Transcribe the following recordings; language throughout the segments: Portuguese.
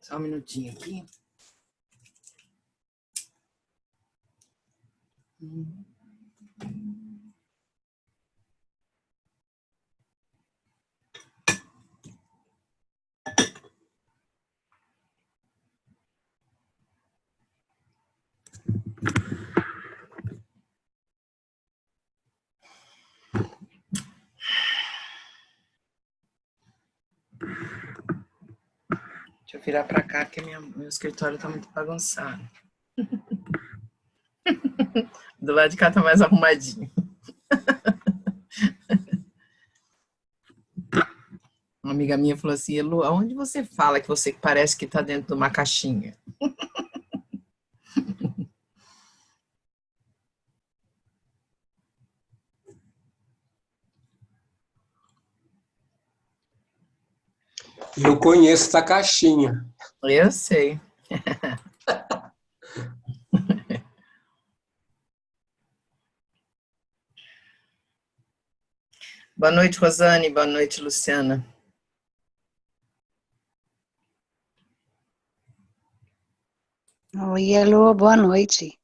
Só um minutinho aqui. Deixa eu virar para cá, que meu escritório está muito bagunçado. Do lado de cá está mais arrumadinho. Uma amiga minha falou assim: Elu, aonde você fala que você parece que está dentro de uma caixinha? Eu conheço essa caixinha. Eu sei. Boa noite, Rosane. Boa noite, Luciana. Oi, Elu, boa noite.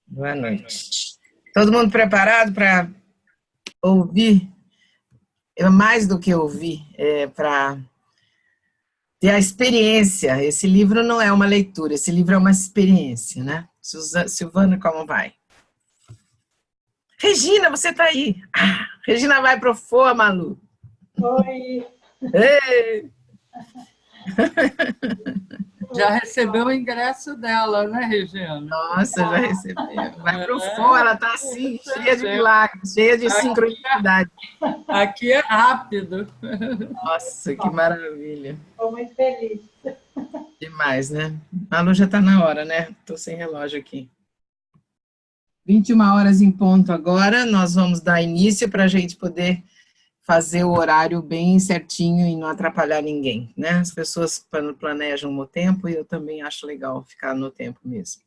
Boa noite. Todo mundo preparado para ouvir? Mais do que ouvir, para ter a experiência. Esse livro não é uma leitura, esse livro é uma experiência, né? Silvana, como vai? Regina, você está aí. Regina vai pro FOA, Malu. Oi. Ei. Já recebeu o ingresso dela, né, Regina? Nossa, já recebeu. Vai pro FOA, ela está assim, cheia de milagres, cheia de sincronicidade. Aqui é rápido. Nossa, que maravilha. Estou muito feliz. Demais, né? Malu já está na hora, né? Estou sem relógio aqui. 21 horas em ponto agora, nós vamos dar início para a gente poder fazer o horário bem certinho e não atrapalhar ninguém, né? As pessoas planejam o tempo e eu também acho legal ficar no tempo mesmo.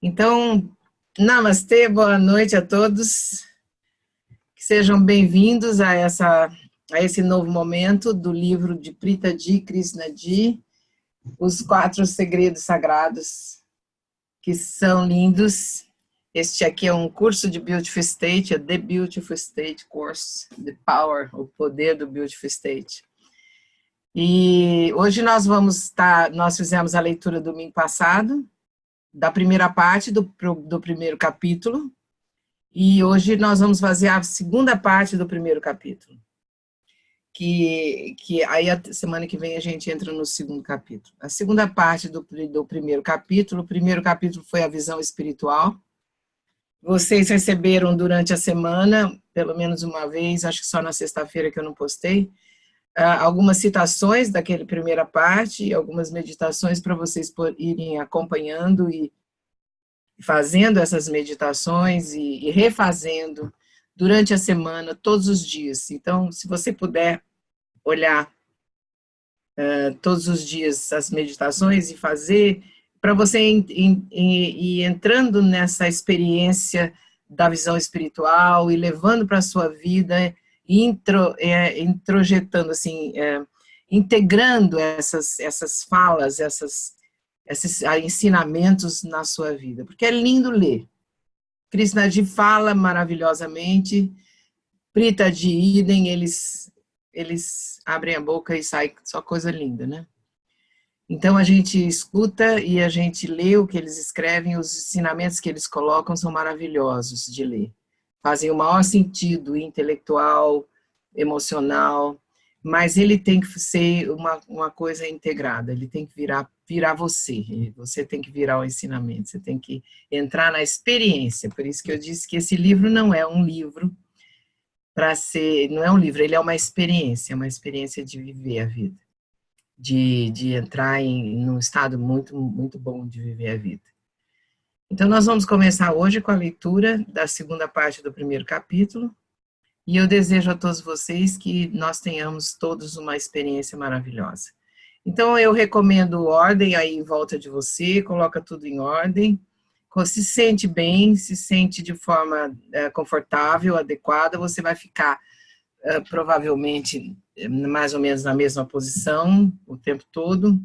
Então, namastê, boa noite a todos. Que sejam bem-vindos a esse novo momento do livro de Pritaji Krishnadi, Os 4 Segredos Sagrados, que são lindos. Este aqui é um curso de Beautiful State, é The Beautiful State Course, The Power, o poder do Beautiful State. E hoje nós fizemos a leitura domingo passado, da primeira parte do primeiro capítulo, e hoje nós vamos fazer a segunda parte do primeiro capítulo. Que aí a semana que vem a gente entra no segundo capítulo. A segunda parte do primeiro capítulo, o primeiro capítulo foi a visão espiritual. Vocês receberam durante a semana, pelo menos uma vez, acho que só na sexta-feira que eu não postei, algumas citações daquela primeira parte, algumas meditações para vocês irem acompanhando e fazendo essas meditações e refazendo durante a semana, todos os dias. Então, se você puder olhar todos os dias as meditações e fazer, para você ir entrando nessa experiência da visão espiritual e levando para a sua vida, introjetando, assim, integrando essas falas, esses ensinamentos na sua vida, porque é lindo ler. Krishnadi fala maravilhosamente, Pritaji idem, eles abrem a boca e sai só coisa linda, né? Então, a gente escuta e a gente lê o que eles escrevem, os ensinamentos que eles colocam são maravilhosos de ler. Fazem o maior sentido intelectual, emocional, mas ele tem que ser uma coisa integrada, ele tem que virar você, você tem que virar o ensinamento, você tem que entrar na experiência. Por isso que eu disse que esse livro não é um livro não é um livro, ele é uma experiência de viver a vida. De entrar num estado muito, muito bom de viver a vida. Então, nós vamos começar hoje com a leitura da segunda parte do primeiro capítulo, e eu desejo a todos vocês que nós tenhamos todos uma experiência maravilhosa. Então, eu recomendo ordem aí em volta de você, coloca tudo em ordem, se sente bem, se sente de forma confortável, adequada, você vai ficar provavelmente mais ou menos na mesma posição o tempo todo.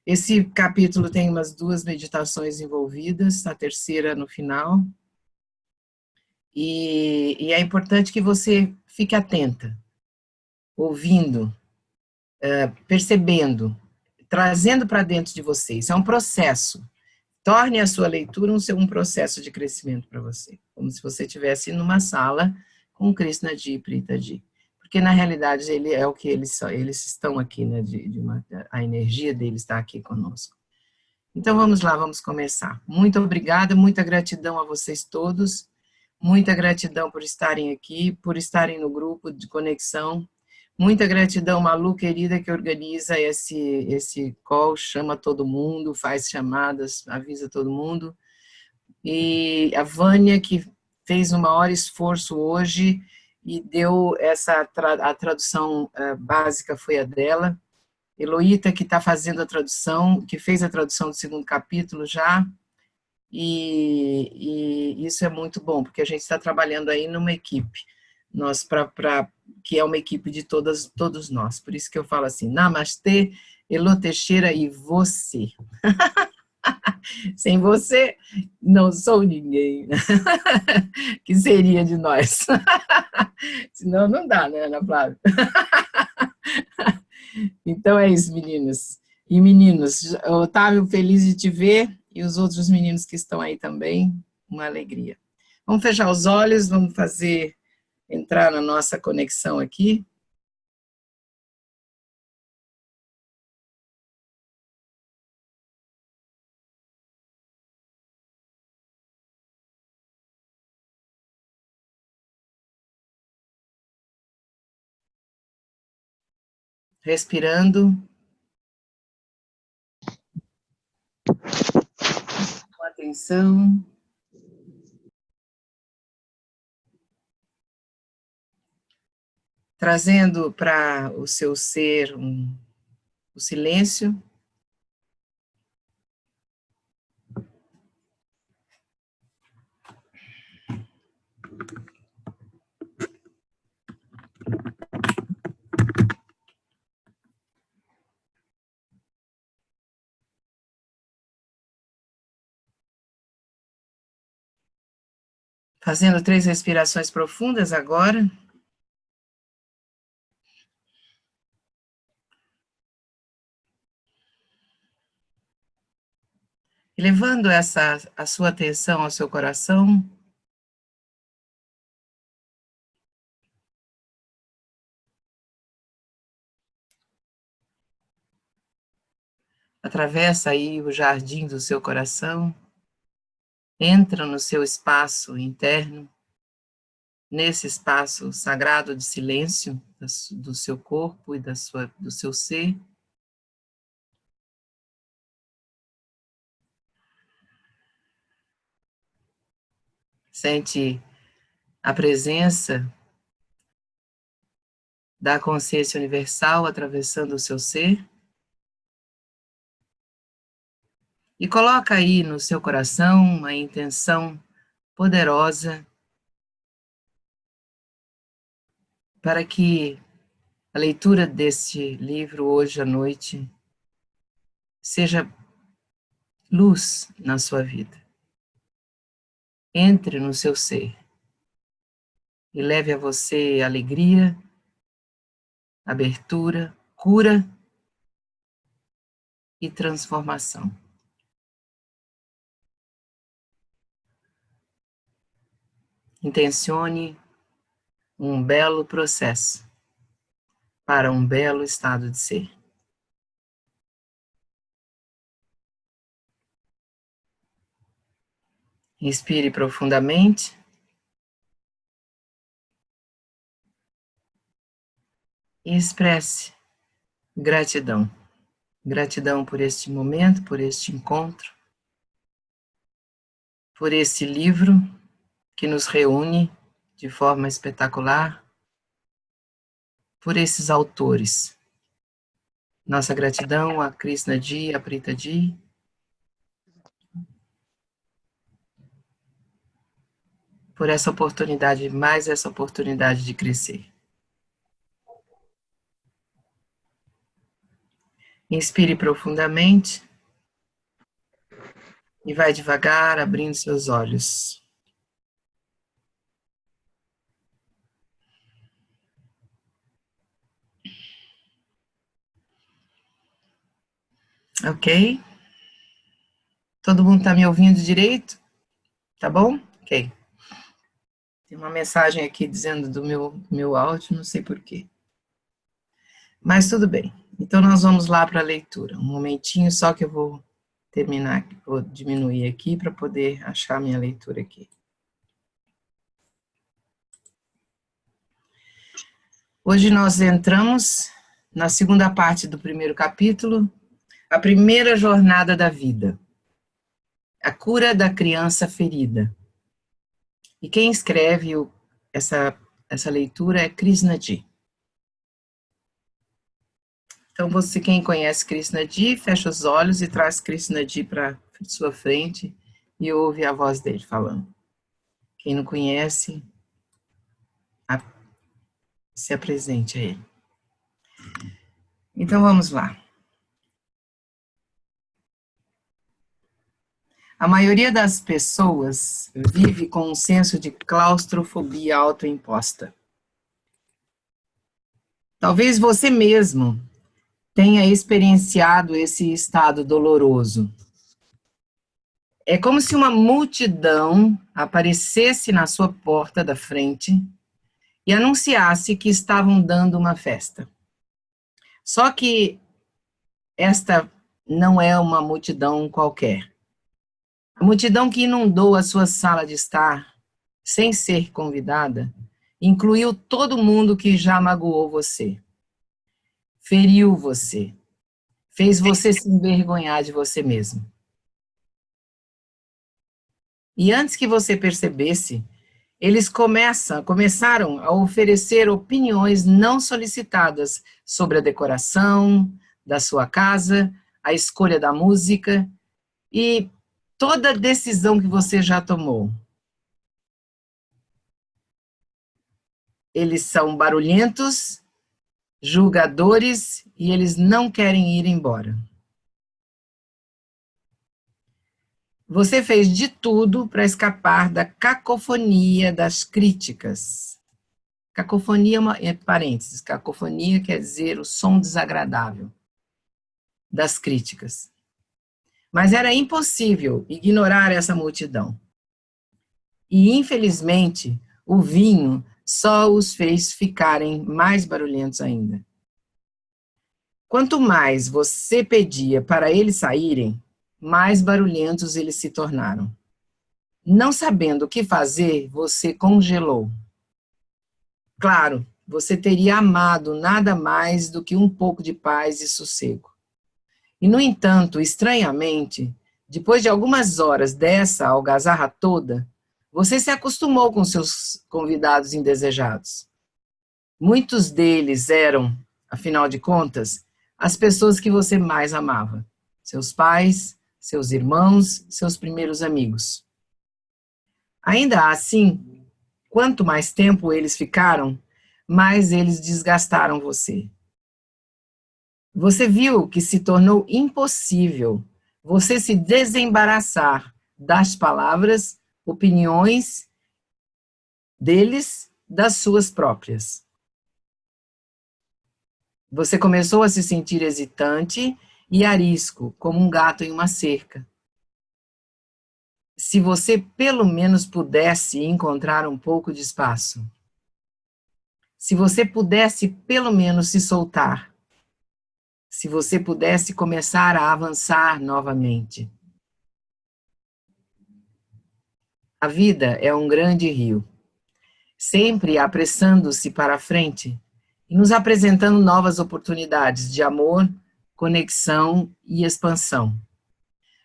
Esse capítulo tem umas 2 meditações envolvidas, a terceira no final. E é importante que você fique atenta, ouvindo, percebendo, trazendo para dentro de você. Isso é um processo. Torne a sua leitura um processo de crescimento para você, como se você estivesse numa sala com Krishnaji e Pritaji. Porque, na realidade, ele é o que eles estão aqui, né, a energia deles está aqui conosco. Então, vamos lá, vamos começar. Muito obrigada, muita gratidão a vocês todos, muita gratidão por estarem aqui, por estarem no grupo de conexão. Muita gratidão, Malu, querida, que organiza esse call, chama todo mundo, faz chamadas, avisa todo mundo. E a Vânia, que fez o maior esforço hoje e deu a tradução básica foi a dela. Eloíta, que está fazendo a tradução, que fez a tradução do 2º capítulo já. E isso é muito bom, porque a gente está trabalhando aí numa equipe. Que é uma equipe de todos nós. Por isso que eu falo assim, Namastê, Elô Teixeira e você. Sem você, não sou ninguém. Que seria de nós? Senão não dá, né, Ana Flávia? Então é isso, meninas e meninos. Otávio, feliz de te ver, e os outros meninos que estão aí também, uma alegria. Vamos fechar os olhos, vamos entrar na nossa conexão aqui. Respirando. Com atenção. Trazendo para o seu ser o silêncio. Fazendo 3 respirações profundas agora. E levando a sua atenção ao seu coração. Atravessa aí o jardim do seu coração. Entra no seu espaço interno, nesse espaço sagrado de silêncio do seu corpo e do seu ser. Sente a presença da consciência universal atravessando o seu ser. E coloca aí no seu coração uma intenção poderosa para que a leitura deste livro hoje à noite seja luz na sua vida. Entre no seu ser e leve a você alegria, abertura, cura e transformação. Intencione um belo processo para um belo estado de ser. Inspire profundamente. E expresse gratidão. Gratidão por este momento, por este encontro, por esse livro que nos reúne de forma espetacular, por esses autores. Nossa gratidão a Krishnaji, a Pritaji, por essa oportunidade, mais essa oportunidade de crescer. Inspire profundamente e vai devagar abrindo seus olhos. Ok? Todo mundo está me ouvindo direito? Tá bom? Ok. Tem uma mensagem aqui dizendo do meu áudio, não sei porquê. Mas tudo bem. Então nós vamos lá para a leitura. Um momentinho só que eu vou terminar, vou diminuir aqui para poder achar minha leitura aqui. Hoje nós entramos na segunda parte do primeiro capítulo, a primeira jornada da vida, a cura da criança ferida. E quem escreve essa leitura é Krishnadji. Então, quem conhece Krishnadji, fecha os olhos e traz Krishnadji para sua frente e ouve a voz dele falando. Quem não conhece, se apresente a ele. Então, vamos lá. A maioria das pessoas vive com um senso de claustrofobia autoimposta. Talvez você mesmo tenha experienciado esse estado doloroso. É como se uma multidão aparecesse na sua porta da frente e anunciasse que estavam dando uma festa. Só que esta não é uma multidão qualquer. A multidão que inundou a sua sala de estar, sem ser convidada, incluiu todo mundo que já magoou você, feriu você, fez você se envergonhar de você mesmo. E antes que você percebesse, eles começaram a oferecer opiniões não solicitadas sobre a decoração da sua casa, a escolha da música e toda decisão que você já tomou. Eles são barulhentos, julgadores e eles não querem ir embora. Você fez de tudo para escapar da cacofonia das críticas. Cacofonia é parênteses. Cacofonia quer dizer o som desagradável das críticas. Mas era impossível ignorar essa multidão. E, infelizmente, o vinho só os fez ficarem mais barulhentos ainda. Quanto mais você pedia para eles saírem, mais barulhentos eles se tornaram. Não sabendo o que fazer, você congelou. Claro, você teria amado nada mais do que um pouco de paz e sossego. E, no entanto, estranhamente, depois de algumas horas dessa algazarra toda, você se acostumou com seus convidados indesejados. Muitos deles eram, afinal de contas, as pessoas que você mais amava. Seus pais, seus irmãos, seus primeiros amigos. Ainda assim, quanto mais tempo eles ficaram, mais eles desgastaram você. Você viu que se tornou impossível você se desembaraçar das palavras, opiniões deles, das suas próprias. Você começou a se sentir hesitante e arisco, como um gato em uma cerca. Se você pelo menos pudesse encontrar um pouco de espaço. Se você pudesse pelo menos se soltar. Se você pudesse começar a avançar novamente. A vida é um grande rio, sempre apressando-se para a frente e nos apresentando novas oportunidades de amor, conexão e expansão.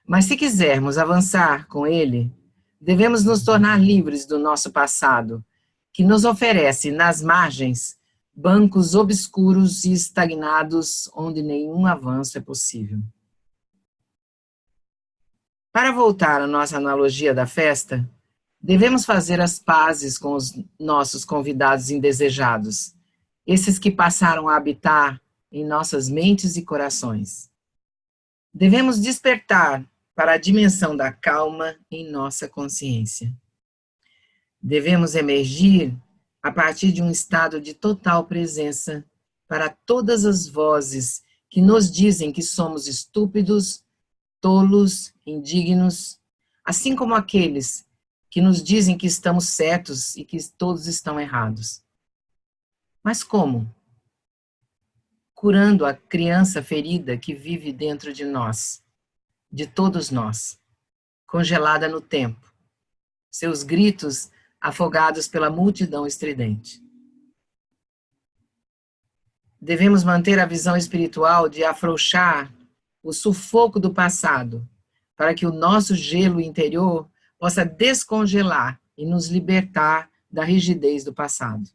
Mas se quisermos avançar com ele, devemos nos tornar livres do nosso passado, que nos oferece nas margens bancos obscuros e estagnados onde nenhum avanço é possível. Para voltar à nossa analogia da festa, devemos fazer as pazes com os nossos convidados indesejados, esses que passaram a habitar em nossas mentes e corações. Devemos despertar para a dimensão da calma em nossa consciência. Devemos emergir a partir de um estado de total presença para todas as vozes que nos dizem que somos estúpidos, tolos, indignos, assim como aqueles que nos dizem que estamos certos e que todos estão errados. Mas como? Curando a criança ferida que vive dentro de nós, de todos nós, congelada no tempo, seus gritos afogados pela multidão estridente. Devemos manter a visão espiritual de afrouxar o sufoco do passado, para que o nosso gelo interior possa descongelar e nos libertar da rigidez do passado.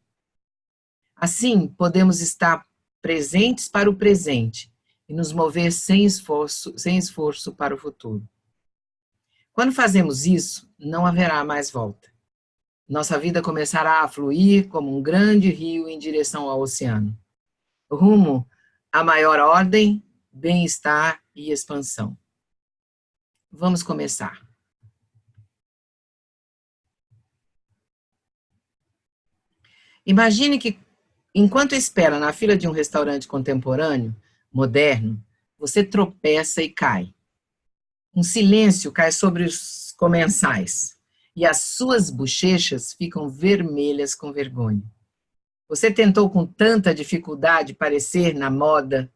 Assim, podemos estar presentes para o presente e nos mover sem esforço para o futuro. Quando fazemos isso, não haverá mais volta. Nossa vida começará a fluir como um grande rio em direção ao oceano, rumo a maior ordem, bem-estar e expansão. Vamos começar. Imagine que, enquanto espera na fila de um restaurante contemporâneo, moderno, você tropeça e cai. Um silêncio cai sobre os comensais e as suas bochechas ficam vermelhas com vergonha. Você tentou com tanta dificuldade parecer na moda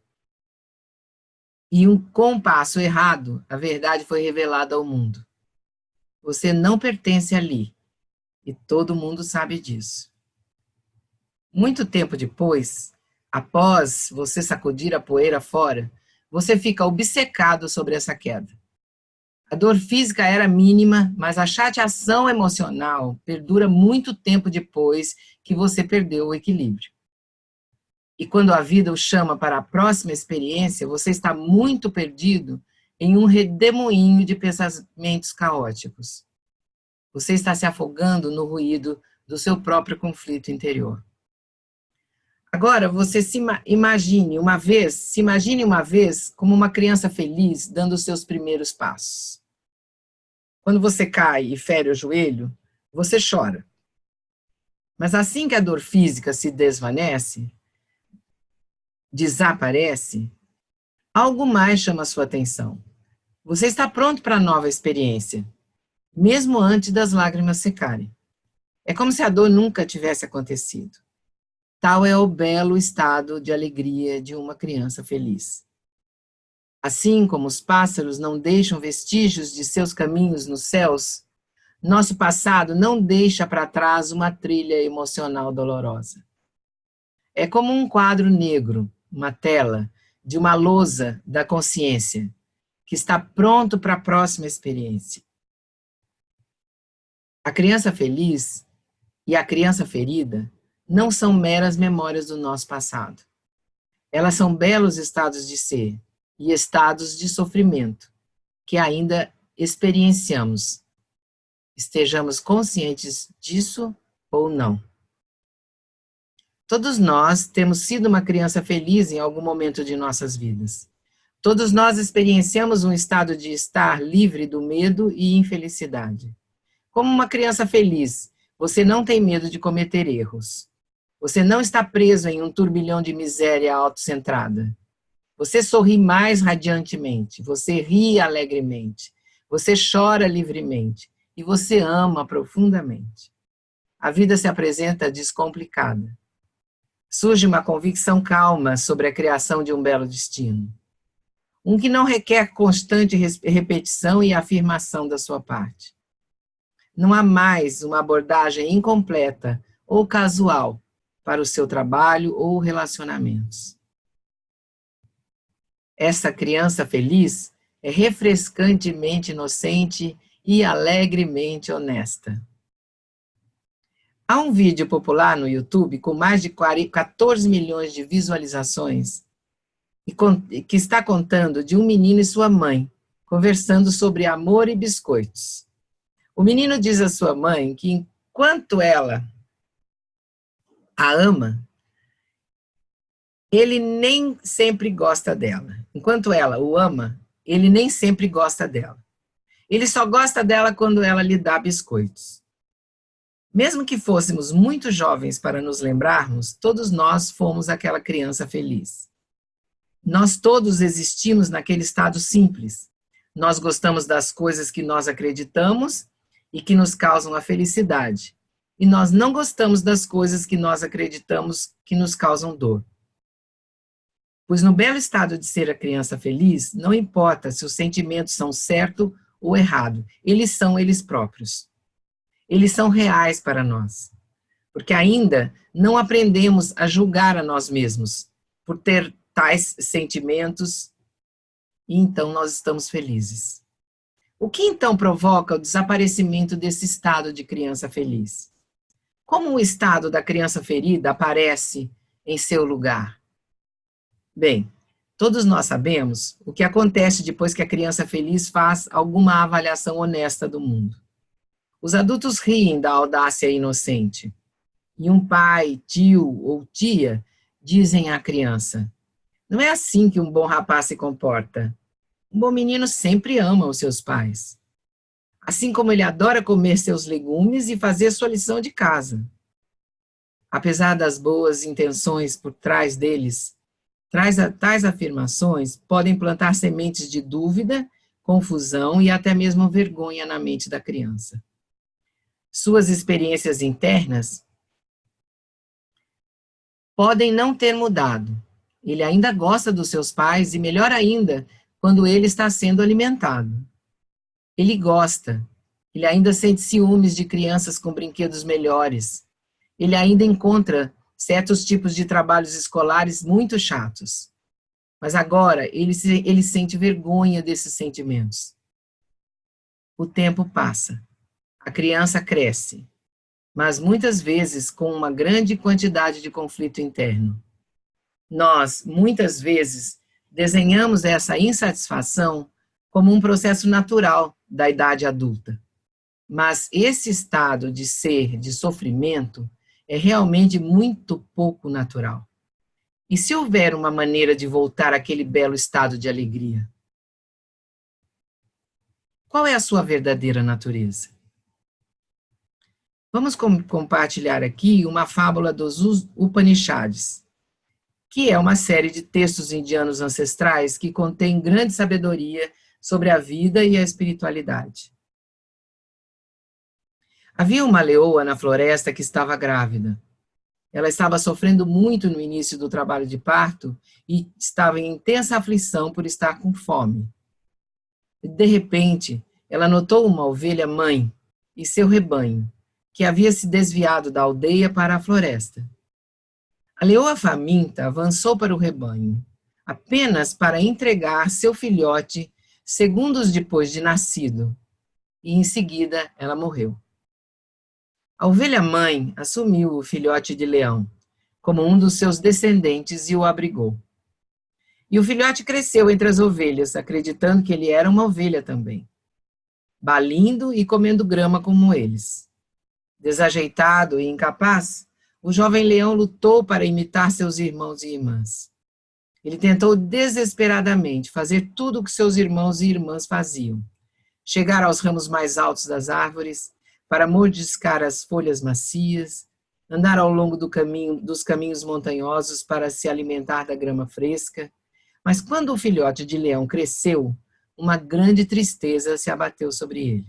e com um passo errado, a verdade foi revelada ao mundo. Você não pertence ali e todo mundo sabe disso. Muito tempo depois, após você sacudir a poeira fora, você fica obcecado sobre essa queda. A dor física era mínima, mas a chateação emocional perdura muito tempo depois que você perdeu o equilíbrio. E quando a vida o chama para a próxima experiência, você está muito perdido em um redemoinho de pensamentos caóticos. Você está se afogando no ruído do seu próprio conflito interior. Agora, você se imagine uma vez como uma criança feliz dando os seus primeiros passos. Quando você cai e fere o joelho, você chora. Mas assim que a dor física se desvanece, desaparece, algo mais chama a sua atenção. Você está pronto para a nova experiência, mesmo antes das lágrimas secarem. É como se a dor nunca tivesse acontecido. Tal é o belo estado de alegria de uma criança feliz. Assim como os pássaros não deixam vestígios de seus caminhos nos céus, nosso passado não deixa para trás uma trilha emocional dolorosa. É como um quadro negro, uma tela, de uma lousa da consciência, que está pronto para a próxima experiência. A criança feliz e a criança ferida não são meras memórias do nosso passado. Elas são belos estados de ser e estados de sofrimento que ainda experienciamos, estejamos conscientes disso ou não. Todos nós temos sido uma criança feliz em algum momento de nossas vidas. Todos nós experienciamos um estado de estar livre do medo e infelicidade. Como uma criança feliz, você não tem medo de cometer erros. Você não está preso em um turbilhão de miséria autocentrada. Você sorri mais radiantemente, você ri alegremente, você chora livremente e você ama profundamente. A vida se apresenta descomplicada. Surge uma convicção calma sobre a criação de um belo destino. Um que não requer constante repetição e afirmação da sua parte. Não há mais uma abordagem incompleta ou casual para o seu trabalho ou relacionamentos. Essa criança feliz é refrescantemente inocente e alegremente honesta. Há um vídeo popular no YouTube com mais de 14 milhões de visualizações que está contando de um menino e sua mãe conversando sobre amor e biscoitos. O menino diz à sua mãe que enquanto ela a ama, ele nem sempre gosta dela. Enquanto ela o ama, ele nem sempre gosta dela. Ele só gosta dela quando ela lhe dá biscoitos. Mesmo que fôssemos muito jovens para nos lembrarmos, todos nós fomos aquela criança feliz. Nós todos existimos naquele estado simples. Nós gostamos das coisas que nós acreditamos e que nos causam a felicidade. E nós não gostamos das coisas que nós acreditamos que nos causam dor. Pois no belo estado de ser a criança feliz, não importa se os sentimentos são certo ou errado, eles são eles próprios. Eles são reais para nós. Porque ainda não aprendemos a julgar a nós mesmos por ter tais sentimentos, e então nós estamos felizes. O que então provoca o desaparecimento desse estado de criança feliz? Como o estado da criança ferida aparece em seu lugar? Bem, todos nós sabemos o que acontece depois que a criança feliz faz alguma avaliação honesta do mundo. Os adultos riem da audácia inocente. E um pai, tio ou tia dizem à criança: não é assim que um bom rapaz se comporta. Um bom menino sempre ama os seus pais. Assim como ele adora comer seus legumes e fazer sua lição de casa. Apesar das boas intenções por trás deles, tais afirmações podem plantar sementes de dúvida, confusão e até mesmo vergonha na mente da criança. Suas experiências internas podem não ter mudado. Ele ainda gosta dos seus pais e, melhor ainda, quando ele está sendo alimentado. Ele gosta. Ele ainda sente ciúmes de crianças com brinquedos melhores. Ele ainda encontra certos tipos de trabalhos escolares muito chatos. Mas agora ele sente vergonha desses sentimentos. O tempo passa. A criança cresce, mas muitas vezes com uma grande quantidade de conflito interno. Nós, muitas vezes, desenhamos essa insatisfação como um processo natural da idade adulta. Mas esse estado de ser, de sofrimento, é realmente muito pouco natural. E se houver uma maneira de voltar àquele belo estado de alegria? Qual é a sua verdadeira natureza? Vamos compartilhar aqui uma fábula dos Upanishads, que é uma série de textos indianos ancestrais que contém grande sabedoria sobre a vida e a espiritualidade. Havia uma leoa na floresta que estava grávida. Ela estava sofrendo muito no início do trabalho de parto e estava em intensa aflição por estar com fome. De repente, ela notou uma ovelha mãe e seu rebanho, que havia se desviado da aldeia para a floresta. A leoa faminta avançou para o rebanho, apenas para entregar seu filhote segundos depois de nascido, e em seguida ela morreu. A ovelha-mãe assumiu o filhote de leão como um dos seus descendentes e o abrigou. E o filhote cresceu entre as ovelhas, acreditando que ele era uma ovelha também, balindo e comendo grama como eles. Desajeitado e incapaz, o jovem leão lutou para imitar seus irmãos e irmãs. Ele tentou desesperadamente fazer tudo o que seus irmãos e irmãs faziam. Chegar aos ramos mais altos das árvores, para mordiscar as folhas macias, andar ao longo dos caminhos montanhosos para se alimentar da grama fresca. Mas quando o filhote de leão cresceu, uma grande tristeza se abateu sobre ele.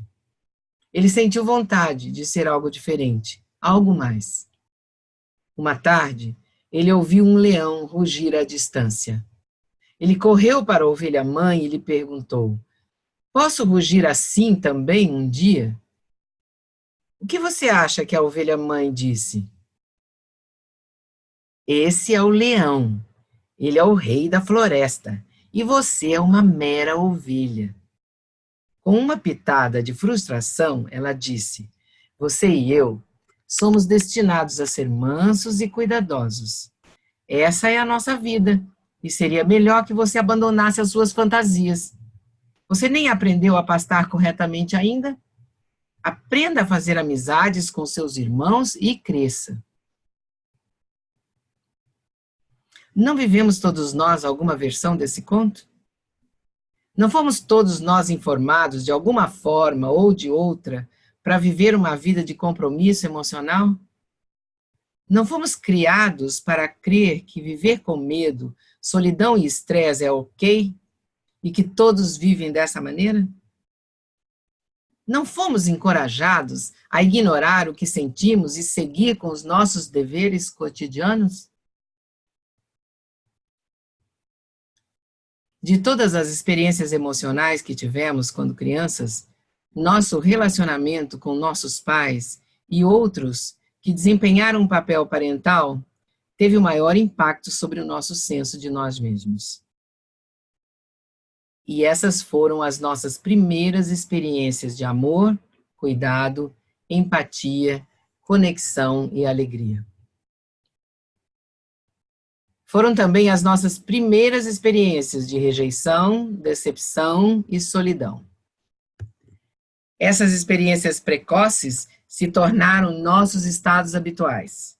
Ele sentiu vontade de ser algo diferente, algo mais. Uma tarde, ele ouviu um leão rugir à distância. Ele correu para a ovelha-mãe e lhe perguntou: posso rugir assim também um dia? O que você acha que a ovelha-mãe disse? Esse é o leão. Ele é o rei da floresta e você é uma mera ovelha. Com uma pitada de frustração, ela disse: você e eu somos destinados a ser mansos e cuidadosos. Essa é a nossa vida, e seria melhor que você abandonasse as suas fantasias. Você nem aprendeu a pastar corretamente ainda? Aprenda a fazer amizades com seus irmãos e cresça. Não vivemos todos nós alguma versão desse conto? Não fomos todos nós informados, de alguma forma ou de outra, para viver uma vida de compromisso emocional? Não fomos criados para crer que viver com medo, solidão e estresse é ok e que todos vivem dessa maneira? Não fomos encorajados a ignorar o que sentimos e seguir com os nossos deveres cotidianos? De todas as experiências emocionais que tivemos quando crianças, nosso relacionamento com nossos pais e outros que desempenharam um papel parental teve o maior impacto sobre o nosso senso de nós mesmos. E essas foram as nossas primeiras experiências de amor, cuidado, empatia, conexão e alegria. Foram também as nossas primeiras experiências de rejeição, decepção e solidão. Essas experiências precoces se tornaram nossos estados habituais.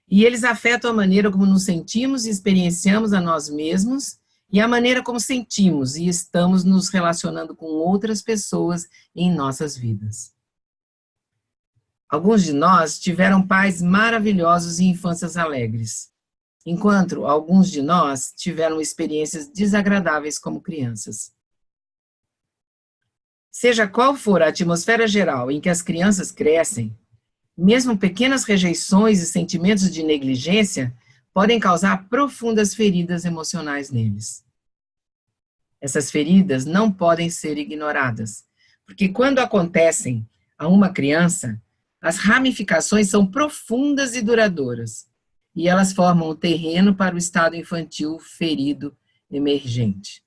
E eles afetam a maneira como nos sentimos e experienciamos a nós mesmos e a maneira como sentimos e estamos nos relacionando com outras pessoas em nossas vidas. Alguns de nós tiveram pais maravilhosos e infâncias alegres, enquanto alguns de nós tiveram experiências desagradáveis como crianças. Seja qual for a atmosfera geral em que as crianças crescem, mesmo pequenas rejeições e sentimentos de negligência podem causar profundas feridas emocionais neles. Essas feridas não podem ser ignoradas, porque quando acontecem a uma criança, as ramificações são profundas e duradouras, e elas formam o terreno para o estado infantil ferido emergente.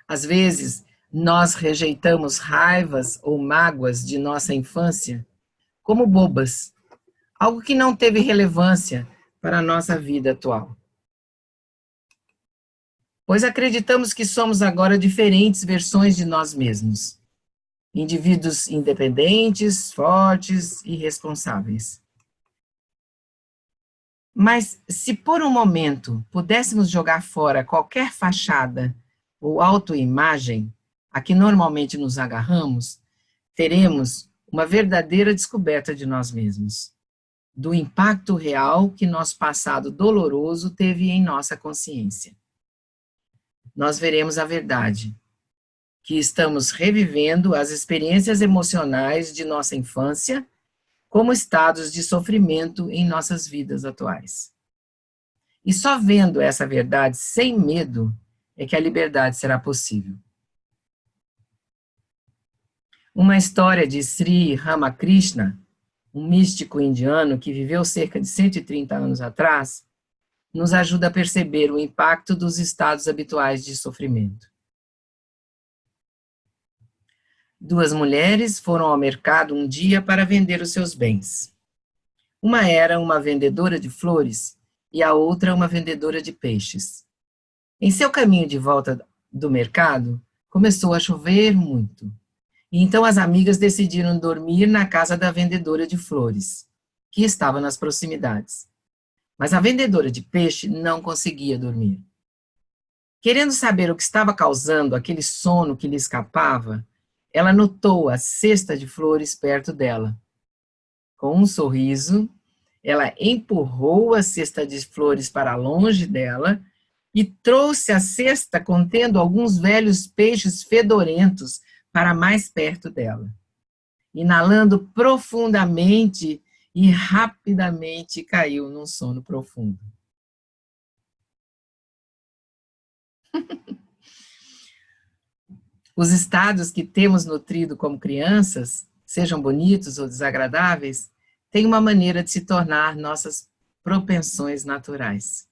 Às vezes, nós rejeitamos raivas ou mágoas de nossa infância como bobas, algo que não teve relevância para a nossa vida atual. Pois acreditamos que somos agora diferentes versões de nós mesmos, indivíduos independentes, fortes e responsáveis. Mas se por um momento pudéssemos jogar fora qualquer fachada ou autoimagem a que normalmente nos agarramos, teremos uma verdadeira descoberta de nós mesmos, do impacto real que nosso passado doloroso teve em nossa consciência. Nós veremos a verdade, que estamos revivendo as experiências emocionais de nossa infância como estados de sofrimento em nossas vidas atuais. E só vendo essa verdade sem medo é que a liberdade será possível. Uma história de Sri Ramakrishna, um místico indiano que viveu cerca de 130 anos atrás, nos ajuda a perceber o impacto dos estados habituais de sofrimento. Duas mulheres foram ao mercado um dia para vender os seus bens. Uma era uma vendedora de flores e a outra uma vendedora de peixes. Em seu caminho de volta do mercado, começou a chover muito. E então as amigas decidiram dormir na casa da vendedora de flores, que estava nas proximidades. Mas a vendedora de peixe não conseguia dormir. Querendo saber o que estava causando aquele sono que lhe escapava, ela notou a cesta de flores perto dela. Com um sorriso, ela empurrou a cesta de flores para longe dela e trouxe a cesta contendo alguns velhos peixes fedorentos para mais perto dela. Inalando profundamente e rapidamente caiu num sono profundo. Os estados que temos nutrido como crianças, sejam bonitos ou desagradáveis, têm uma maneira de se tornar nossas propensões naturais.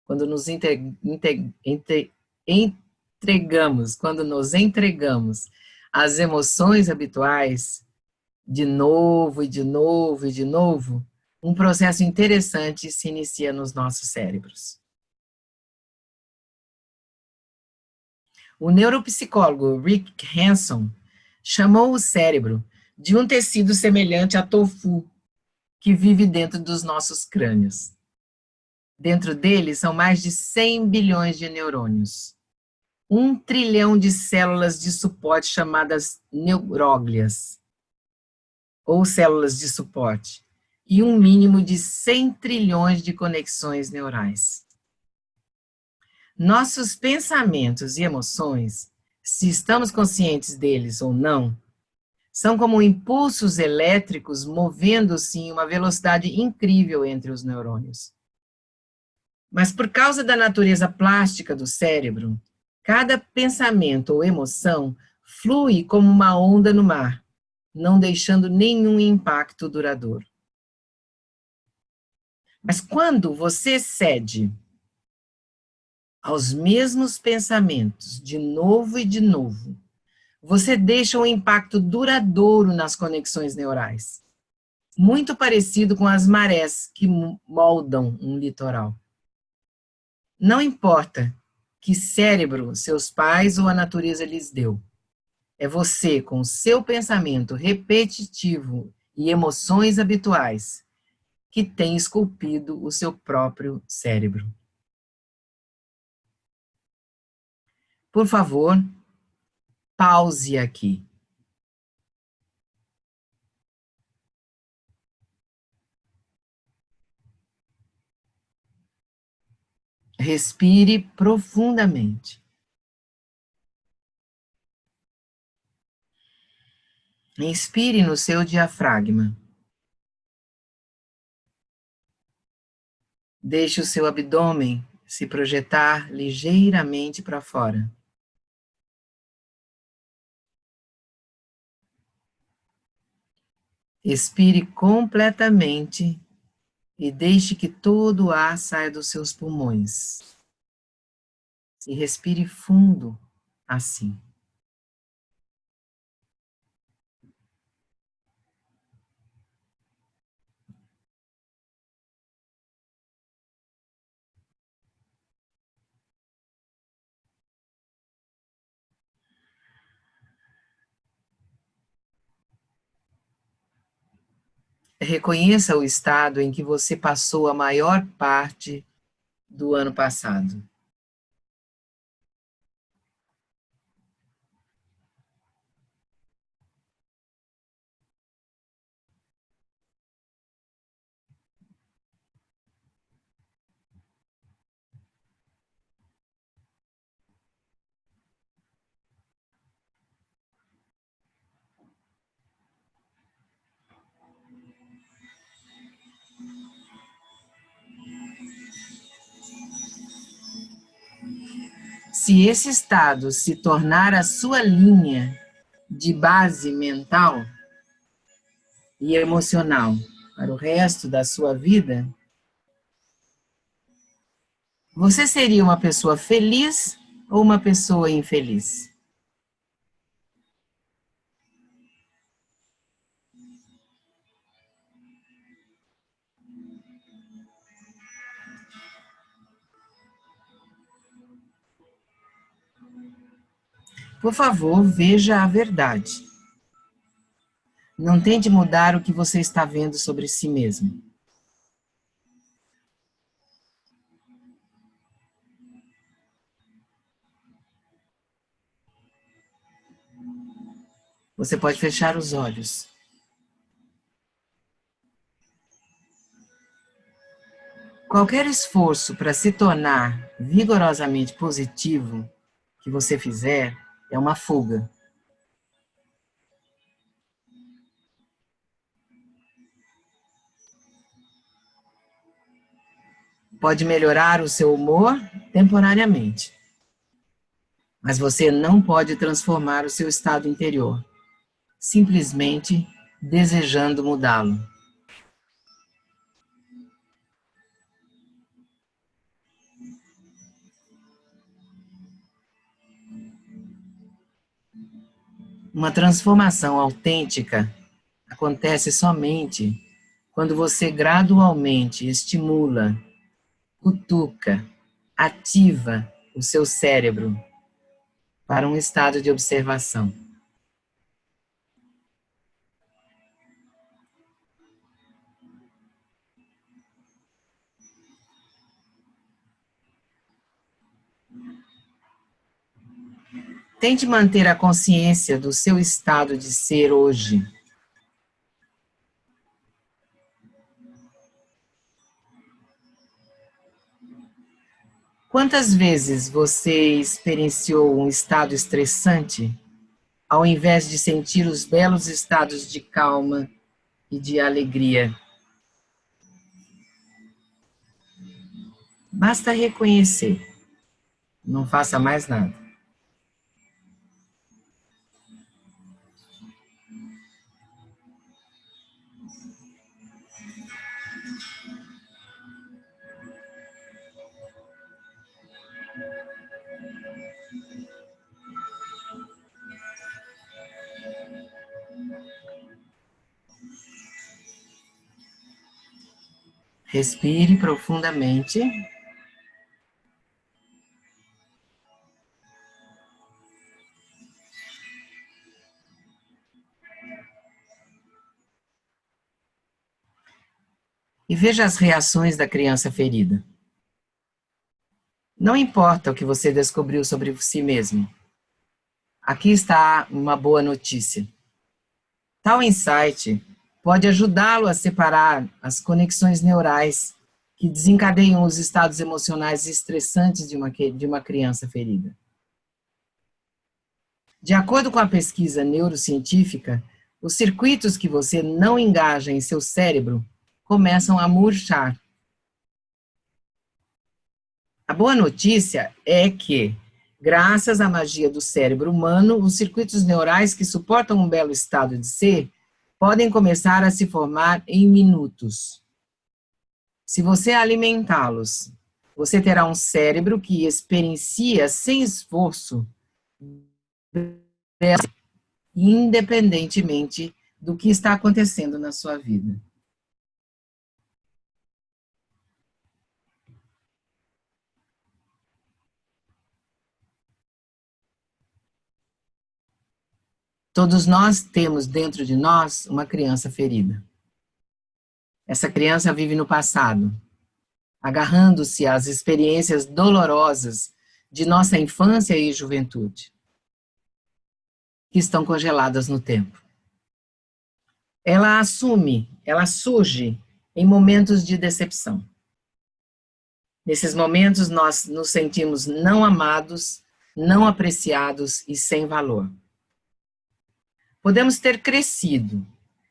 Quando nos entregamos às emoções habituais, de novo e de novo e de novo, um processo interessante se inicia nos nossos cérebros. O neuropsicólogo Rick Hanson chamou o cérebro de um tecido semelhante a tofu, que vive dentro dos nossos crânios. Dentro dele são mais de 100 bilhões de neurônios. 1 trilhão de células de suporte chamadas neuróglias, ou células de suporte, e um mínimo de 100 trilhões de conexões neurais. Nossos pensamentos e emoções, se estamos conscientes deles ou não, são como impulsos elétricos movendo-se em uma velocidade incrível entre os neurônios. Mas por causa da natureza plástica do cérebro, cada pensamento ou emoção flui como uma onda no mar, não deixando nenhum impacto duradouro. Mas quando você cede aos mesmos pensamentos, de novo e de novo, você deixa um impacto duradouro nas conexões neurais, muito parecido com as marés que moldam um litoral. Não importa que cérebro seus pais ou a natureza lhes deu, é você, com o seu pensamento repetitivo e emoções habituais, que tem esculpido o seu próprio cérebro. Por favor, pause aqui. Respire profundamente. Inspire no seu diafragma. Deixe o seu abdômen se projetar ligeiramente para fora. Expire completamente e deixe que todo o ar saia dos seus pulmões. E respire fundo, assim. Reconheça o estado em que você passou a maior parte do ano passado. Se esse estado se tornar a sua linha de base mental e emocional para o resto da sua vida, você seria uma pessoa feliz ou uma pessoa infeliz? Por favor, veja a verdade. Não tente mudar o que você está vendo sobre si mesmo. Você pode fechar os olhos. Qualquer esforço para se tornar vigorosamente positivo que você fizer é uma fuga. Pode melhorar o seu humor temporariamente, mas você não pode transformar o seu estado interior, simplesmente desejando mudá-lo. Uma transformação autêntica acontece somente quando você gradualmente estimula, cutuca, ativa o seu cérebro para um estado de observação. Tente manter a consciência do seu estado de ser hoje. Quantas vezes você experienciou um estado estressante, ao invés de sentir os belos estados de calma e de alegria? Basta reconhecer. Não faça mais nada. Respire profundamente. E veja as reações da criança ferida. Não importa o que você descobriu sobre si mesmo. Aqui está uma boa notícia. Tal insight pode ajudá-lo a separar as conexões neurais que desencadeiam os estados emocionais estressantes de uma criança ferida. De acordo com a pesquisa neurocientífica, os circuitos que você não engaja em seu cérebro começam a murchar. A boa notícia é que, graças à magia do cérebro humano, os circuitos neurais que suportam um belo estado de ser podem começar a se formar em minutos. Se você alimentá-los, você terá um cérebro que experiencia sem esforço, independentemente do que está acontecendo na sua vida. Todos nós temos dentro de nós uma criança ferida. Essa criança vive no passado, agarrando-se às experiências dolorosas de nossa infância e juventude, que estão congeladas no tempo. Ela surge em momentos de decepção. Nesses momentos nós nos sentimos não amados, não apreciados e sem valor. Podemos ter crescido,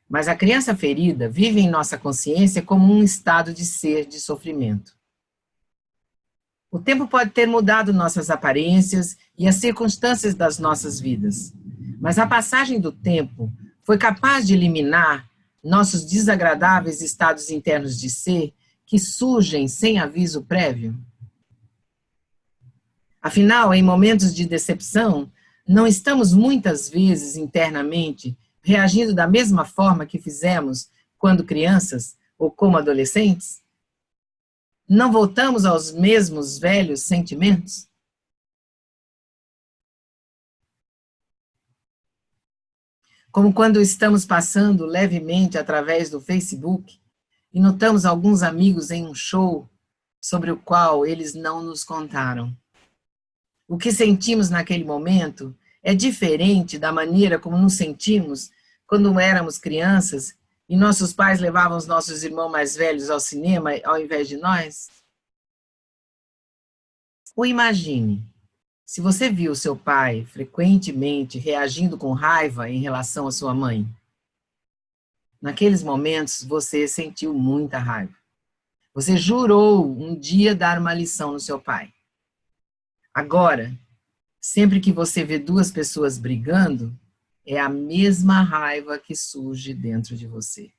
mas a criança ferida vive em nossa consciência como um estado de ser de sofrimento. O tempo pode ter mudado nossas aparências e as circunstâncias das nossas vidas, mas a passagem do tempo foi capaz de eliminar nossos desagradáveis estados internos de ser que surgem sem aviso prévio. Afinal, em momentos de decepção, não estamos muitas vezes internamente reagindo da mesma forma que fizemos quando crianças ou como adolescentes? Não voltamos aos mesmos velhos sentimentos? Como quando estamos passando levemente através do Facebook e notamos alguns amigos em um show sobre o qual eles não nos contaram. O que sentimos naquele momento é diferente da maneira como nos sentimos quando éramos crianças e nossos pais levavam os nossos irmãos mais velhos ao cinema ao invés de nós? Ou imagine, se você viu seu pai frequentemente reagindo com raiva em relação à sua mãe. Naqueles momentos, você sentiu muita raiva. Você jurou um dia dar uma lição no seu pai. Agora, sempre que você vê duas pessoas brigando, é a mesma raiva que surge dentro de você.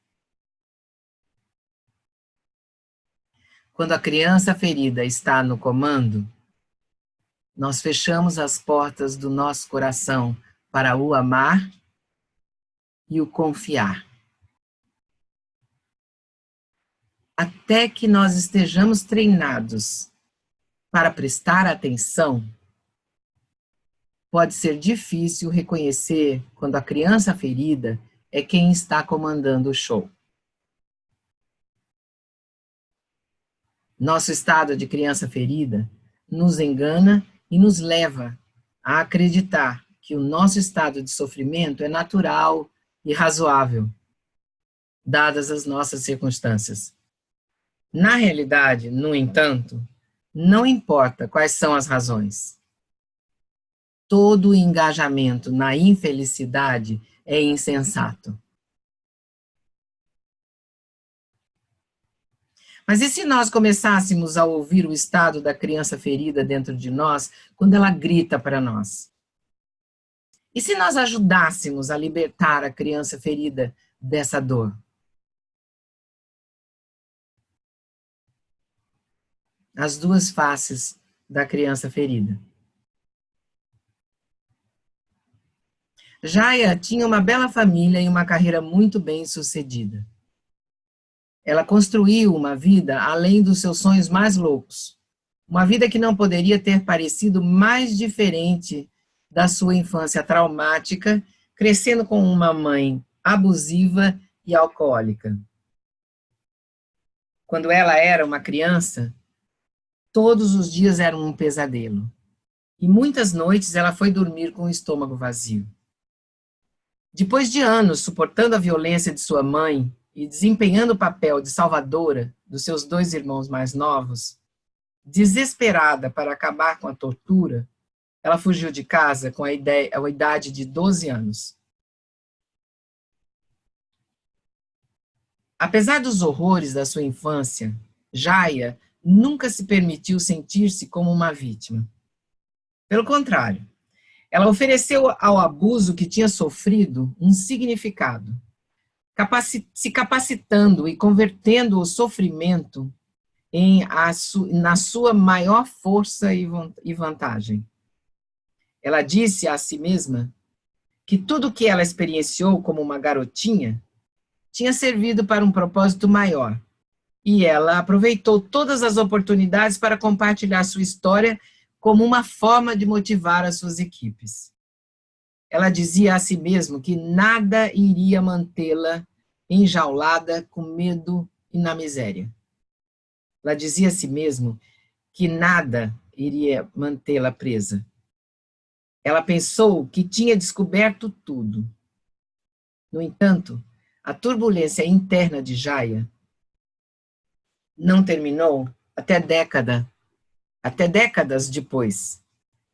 Quando a criança ferida está no comando, nós fechamos as portas do nosso coração para o amar e o confiar. Até que nós estejamos treinados para prestar atenção, pode ser difícil reconhecer quando a criança ferida é quem está comandando o show. Nosso estado de criança ferida nos engana e nos leva a acreditar que o nosso estado de sofrimento é natural e razoável, dadas as nossas circunstâncias. Na realidade, no entanto, não importa quais são as razões. Todo o engajamento na infelicidade é insensato. Mas e se nós começássemos a ouvir o estado da criança ferida dentro de nós, quando ela grita para nós? E se nós ajudássemos a libertar a criança ferida dessa dor? As duas faces da criança ferida. Jaya tinha uma bela família e uma carreira muito bem-sucedida. Ela construiu uma vida além dos seus sonhos mais loucos. Uma vida que não poderia ter parecido mais diferente da sua infância traumática, crescendo com uma mãe abusiva e alcoólica. Quando ela era uma criança, todos os dias eram um pesadelo. E muitas noites ela foi dormir com o estômago vazio. Depois de anos suportando a violência de sua mãe e desempenhando o papel de salvadora dos seus 2 irmãos mais novos, desesperada para acabar com a tortura, ela fugiu de casa com a idade de 12 anos. Apesar dos horrores da sua infância, Jaya nunca se permitiu sentir-se como uma vítima. Pelo contrário, ela ofereceu ao abuso que tinha sofrido um significado, se capacitando e convertendo o sofrimento na sua maior força e vantagem. Ela disse a si mesma que tudo o que ela experienciou como uma garotinha tinha servido para um propósito maior, e ela aproveitou todas as oportunidades para compartilhar sua história como uma forma de motivar as suas equipes. Ela dizia a si mesma que nada iria mantê-la enjaulada com medo e na miséria. Ela dizia a si mesma que nada iria mantê-la presa. Ela pensou que tinha descoberto tudo. No entanto, a turbulência interna de Jaya não terminou até décadas depois,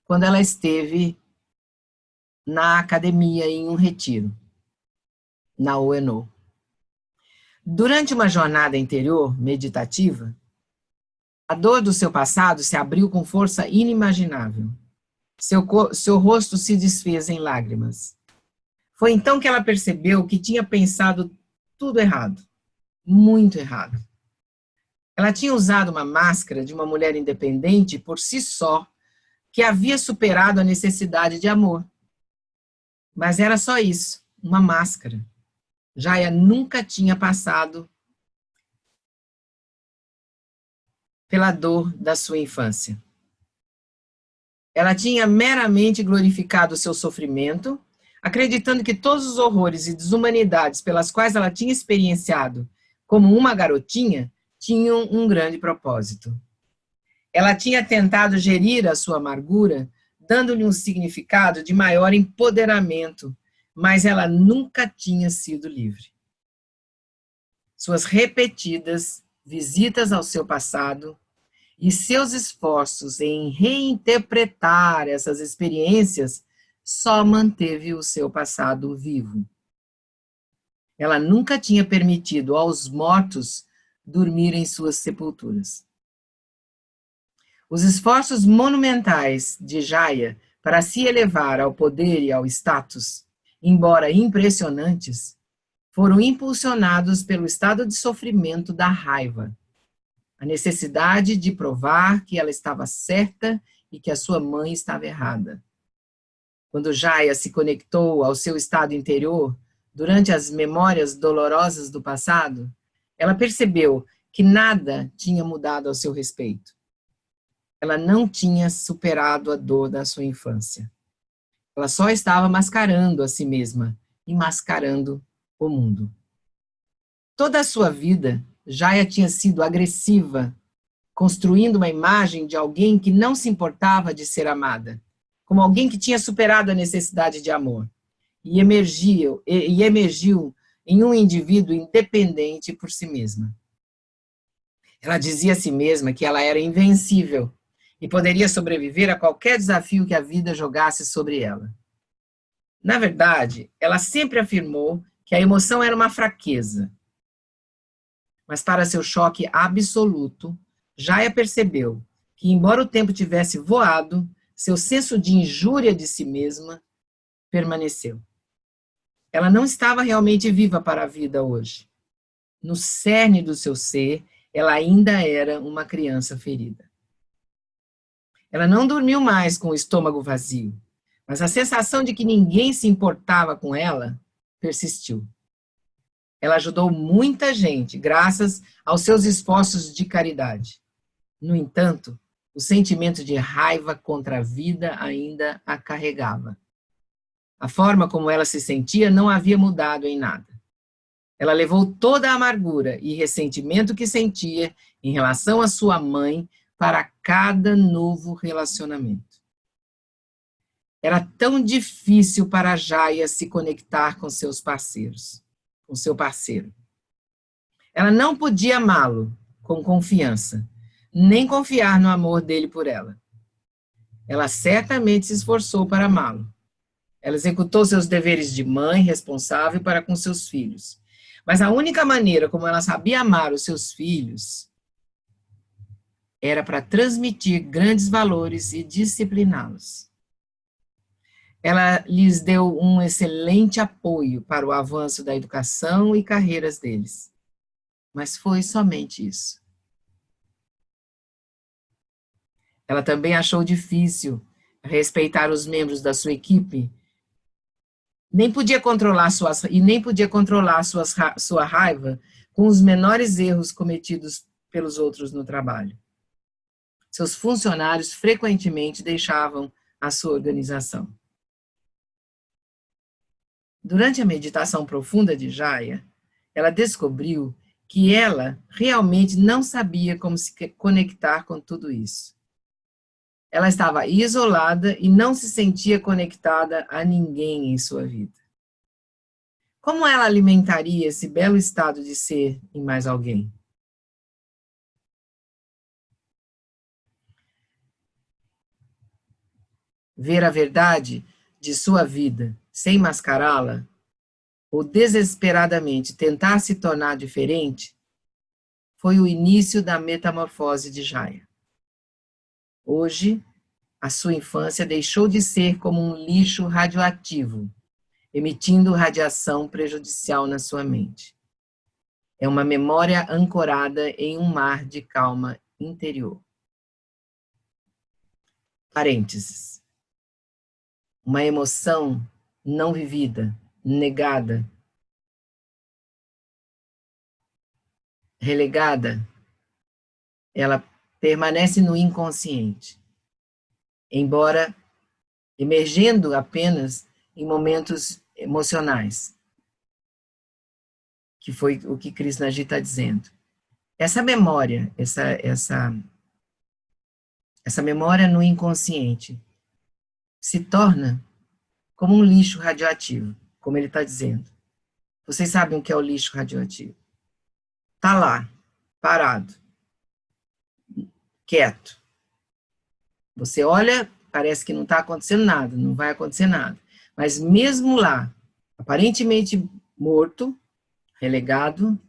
quando ela esteve na academia em um retiro, na UNO. Durante uma jornada interior meditativa, a dor do seu passado se abriu com força inimaginável. Seu rosto se desfez em lágrimas. Foi então que ela percebeu que tinha pensado tudo errado, muito errado. Ela tinha usado uma máscara de uma mulher independente por si só, que havia superado a necessidade de amor. Mas era só isso, uma máscara. Jaya nunca tinha passado pela dor da sua infância. Ela tinha meramente glorificado o seu sofrimento, acreditando que todos os horrores e desumanidades pelas quais ela tinha experienciado como uma garotinha tinham um grande propósito. Ela tinha tentado gerir a sua amargura, dando-lhe um significado de maior empoderamento, mas ela nunca tinha sido livre. Suas repetidas visitas ao seu passado e seus esforços em reinterpretar essas experiências só manteve o seu passado vivo. Ela nunca tinha permitido aos mortos dormir em suas sepulturas. Os esforços monumentais de Jaya para se elevar ao poder e ao status, embora impressionantes, foram impulsionados pelo estado de sofrimento da raiva, a necessidade de provar que ela estava certa e que a sua mãe estava errada. Quando Jaya se conectou ao seu estado interior, durante as memórias dolorosas do passado, ela percebeu que nada tinha mudado ao seu respeito. Ela não tinha superado a dor da sua infância. Ela só estava mascarando a si mesma e mascarando o mundo. Toda a sua vida, Jaya tinha sido agressiva, construindo uma imagem de alguém que não se importava de ser amada, como alguém que tinha superado a necessidade de amor e emergiu em um indivíduo independente por si mesma. Ela dizia a si mesma que ela era invencível e poderia sobreviver a qualquer desafio que a vida jogasse sobre ela. Na verdade, ela sempre afirmou que a emoção era uma fraqueza. Mas, para seu choque absoluto, Jaya percebeu que, embora o tempo tivesse voado, seu senso de injúria de si mesma permaneceu. Ela não estava realmente viva para a vida hoje. No cerne do seu ser, ela ainda era uma criança ferida. Ela não dormiu mais com o estômago vazio, mas a sensação de que ninguém se importava com ela persistiu. Ela ajudou muita gente, graças aos seus esforços de caridade. No entanto, o sentimento de raiva contra a vida ainda a carregava. A forma como ela se sentia não havia mudado em nada. Ela levou toda a amargura e ressentimento que sentia em relação à sua mãe para cada novo relacionamento. Era tão difícil para Jaya se conectar com seus parceiros, com seu parceiro. Ela não podia amá-lo com confiança, nem confiar no amor dele por ela. Ela certamente se esforçou para amá-lo. Ela executou seus deveres de mãe responsável para com seus filhos. Mas a única maneira como ela sabia amar os seus filhos era para transmitir grandes valores e discipliná-los. Ela lhes deu um excelente apoio para o avanço da educação e carreiras deles. Mas foi somente isso. Ela também achou difícil respeitar os membros da sua equipe, nem podia controlar sua raiva com os menores erros cometidos pelos outros no trabalho. Seus funcionários frequentemente deixavam a sua organização. Durante a meditação profunda de Jaya, ela descobriu que ela realmente não sabia como se conectar com tudo isso. Ela estava isolada e não se sentia conectada a ninguém em sua vida. Como ela alimentaria esse belo estado de ser em mais alguém? Ver a verdade de sua vida sem mascará-la, ou desesperadamente tentar se tornar diferente, foi o início da metamorfose de Jaya. Hoje, a sua infância deixou de ser como um lixo radioativo, emitindo radiação prejudicial na sua mente. É uma memória ancorada em um mar de calma interior. Parênteses. Uma emoção não vivida, negada, relegada, ela permanece no inconsciente, embora emergendo apenas em momentos emocionais, que foi o que Krishnaji está dizendo. Essa memória, essa memória no inconsciente se torna como um lixo radioativo, como ele está dizendo. Vocês sabem o que é o lixo radioativo? Está lá, parado, quieto. Você olha, parece que não está acontecendo nada, não vai acontecer nada. Mas mesmo lá, aparentemente morto, relegado,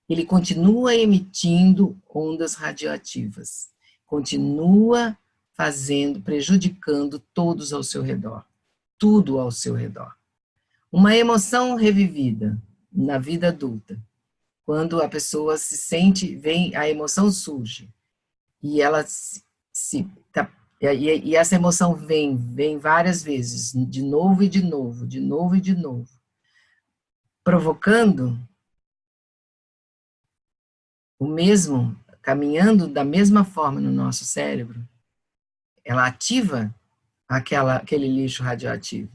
ele continua emitindo ondas radioativas, continua prejudicando todos ao seu redor, tudo ao seu redor. Uma emoção revivida na vida adulta, quando a pessoa se sente, a emoção surge, e ela e essa emoção vem várias vezes, de novo e de novo, de novo e de novo, provocando o mesmo, caminhando da mesma forma no nosso cérebro, ela ativa aquele lixo radioativo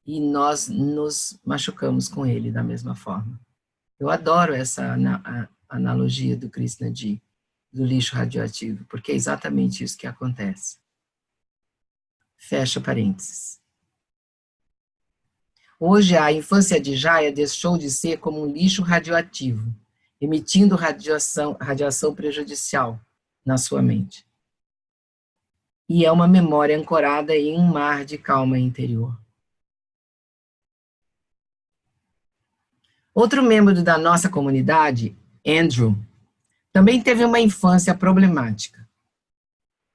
e nós nos machucamos com ele da mesma forma. Eu adoro essa analogia do Krishnaji, do lixo radioativo, porque é exatamente isso que acontece. Fecha parênteses. Hoje, a infância de Jaya deixou de ser como um lixo radioativo, emitindo radiação prejudicial na sua mente. E é uma memória ancorada em um mar de calma interior. Outro membro da nossa comunidade, Andrew, também teve uma infância problemática.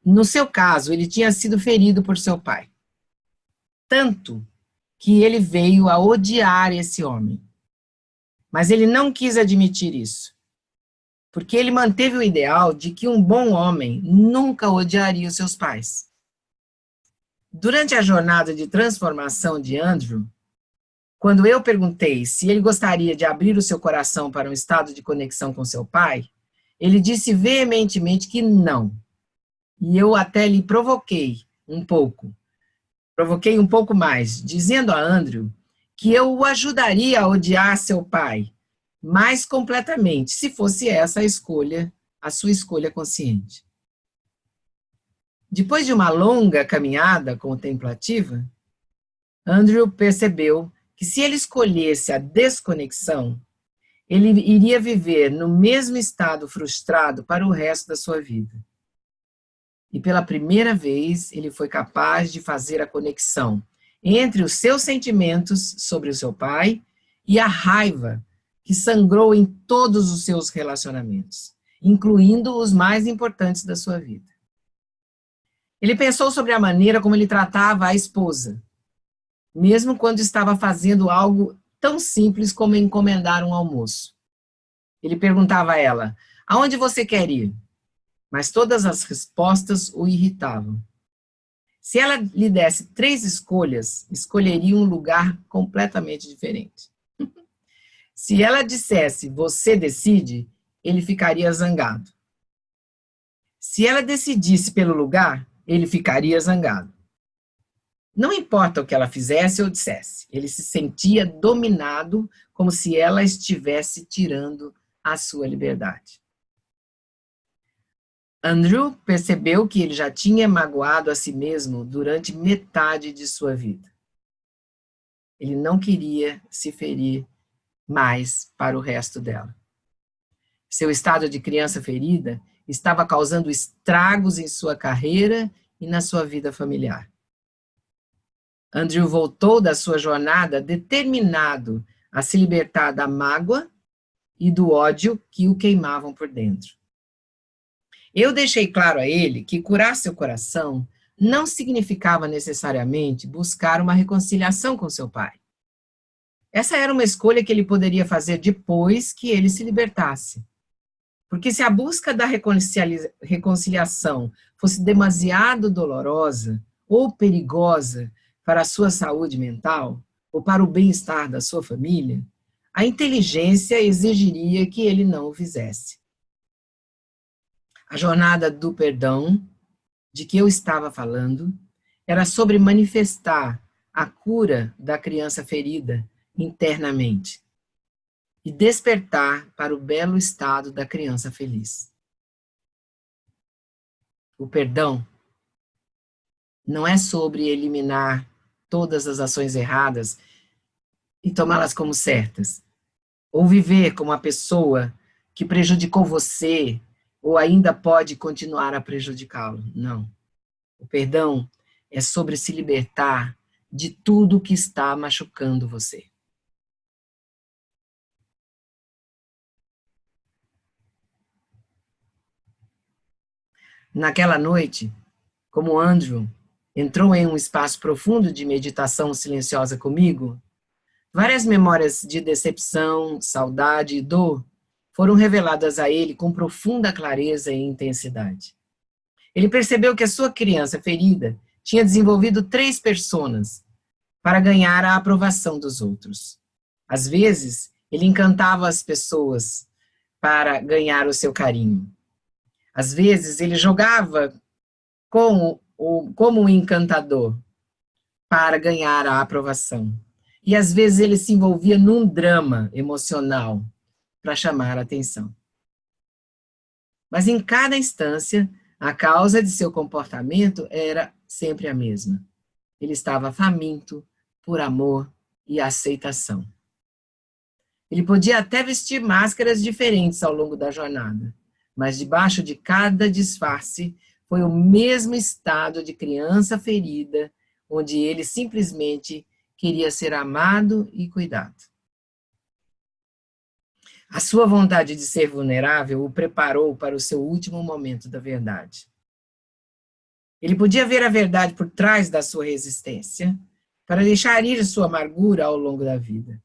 No seu caso, ele tinha sido ferido por seu pai. Tanto que ele veio a odiar esse homem. Mas ele não quis admitir isso, porque ele manteve o ideal de que um bom homem nunca odiaria os seus pais. Durante a jornada de transformação de Andrew, quando eu perguntei se ele gostaria de abrir o seu coração para um estado de conexão com seu pai, ele disse veementemente que não. E eu até lhe provoquei um pouco mais, dizendo a Andrew que eu o ajudaria a odiar seu pai mais completamente, se fosse essa a sua escolha consciente. Depois de uma longa caminhada contemplativa, Andrew percebeu que se ele escolhesse a desconexão, ele iria viver no mesmo estado frustrado para o resto da sua vida. E pela primeira vez, ele foi capaz de fazer a conexão entre os seus sentimentos sobre o seu pai e a raiva que sangrou em todos os seus relacionamentos, incluindo os mais importantes da sua vida. Ele pensou sobre a maneira como ele tratava a esposa, mesmo quando estava fazendo algo tão simples como encomendar um almoço. Ele perguntava a ela, aonde você quer ir? Mas todas as respostas o irritavam. Se ela lhe desse 3 escolhas, escolheria um lugar completamente diferente. Se ela dissesse, você decide, ele ficaria zangado. Se ela decidisse pelo lugar, ele ficaria zangado. Não importa o que ela fizesse ou dissesse, ele se sentia dominado, como se ela estivesse tirando a sua liberdade. Andrew percebeu que ele já tinha magoado a si mesmo durante metade de sua vida. Ele não queria se ferir mais para o resto dela. Seu estado de criança ferida estava causando estragos em sua carreira e na sua vida familiar. Andrew voltou da sua jornada determinado a se libertar da mágoa e do ódio que o queimavam por dentro. Eu deixei claro a ele que curar seu coração não significava necessariamente buscar uma reconciliação com seu pai. Essa era uma escolha que ele poderia fazer depois que ele se libertasse. Porque se a busca da reconciliação fosse demasiado dolorosa ou perigosa para a sua saúde mental ou para o bem-estar da sua família, a inteligência exigiria que ele não o fizesse. A jornada do perdão, de que eu estava falando, era sobre manifestar a cura da criança ferida internamente e despertar para o belo estado da criança feliz. O perdão não é sobre eliminar todas as ações erradas e tomá-las como certas, ou viver como a pessoa que prejudicou você ou ainda pode continuar a prejudicá-lo. Não. O perdão é sobre se libertar de tudo que está machucando você. Naquela noite, como Andrew entrou em um espaço profundo de meditação silenciosa comigo, várias memórias de decepção, saudade e dor foram reveladas a ele com profunda clareza e intensidade. Ele percebeu que a sua criança ferida tinha desenvolvido 3 personas para ganhar a aprovação dos outros. Às vezes, ele encantava as pessoas para ganhar o seu carinho. Às vezes, ele jogava como um encantador para ganhar a aprovação. E às vezes ele se envolvia num drama emocional para chamar a atenção. Mas em cada instância, a causa de seu comportamento era sempre a mesma: Ele estava faminto por amor e aceitação. Ele podia até vestir máscaras diferentes ao longo da jornada, mas debaixo de cada disfarce foi o mesmo estado de criança ferida, onde ele simplesmente queria ser amado e cuidado. A sua vontade de ser vulnerável o preparou para o seu último momento da verdade. Ele podia ver a verdade por trás da sua resistência, para deixar ir sua amargura ao longo da vida.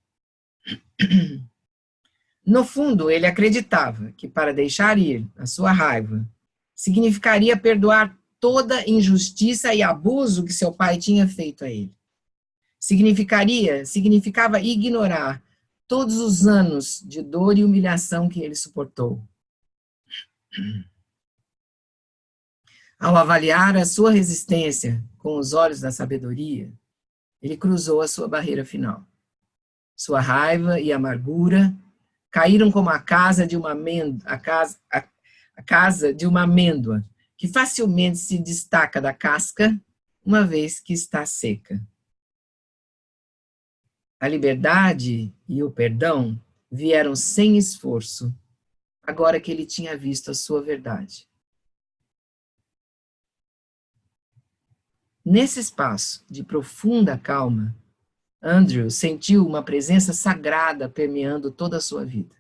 No fundo, ele acreditava que para deixar ir a sua raiva significaria perdoar toda injustiça e abuso que seu pai tinha feito a ele. Significava ignorar todos os anos de dor e humilhação que ele suportou. Ao avaliar a sua resistência com os olhos da sabedoria, ele cruzou a sua barreira final. Sua raiva e amargura caíram como a casa de uma amêndoa, que facilmente se destaca da casca, uma vez que está seca. A liberdade e o perdão vieram sem esforço, agora que ele tinha visto a sua verdade. Nesse espaço de profunda calma, Andrew sentiu uma presença sagrada permeando toda a sua vida.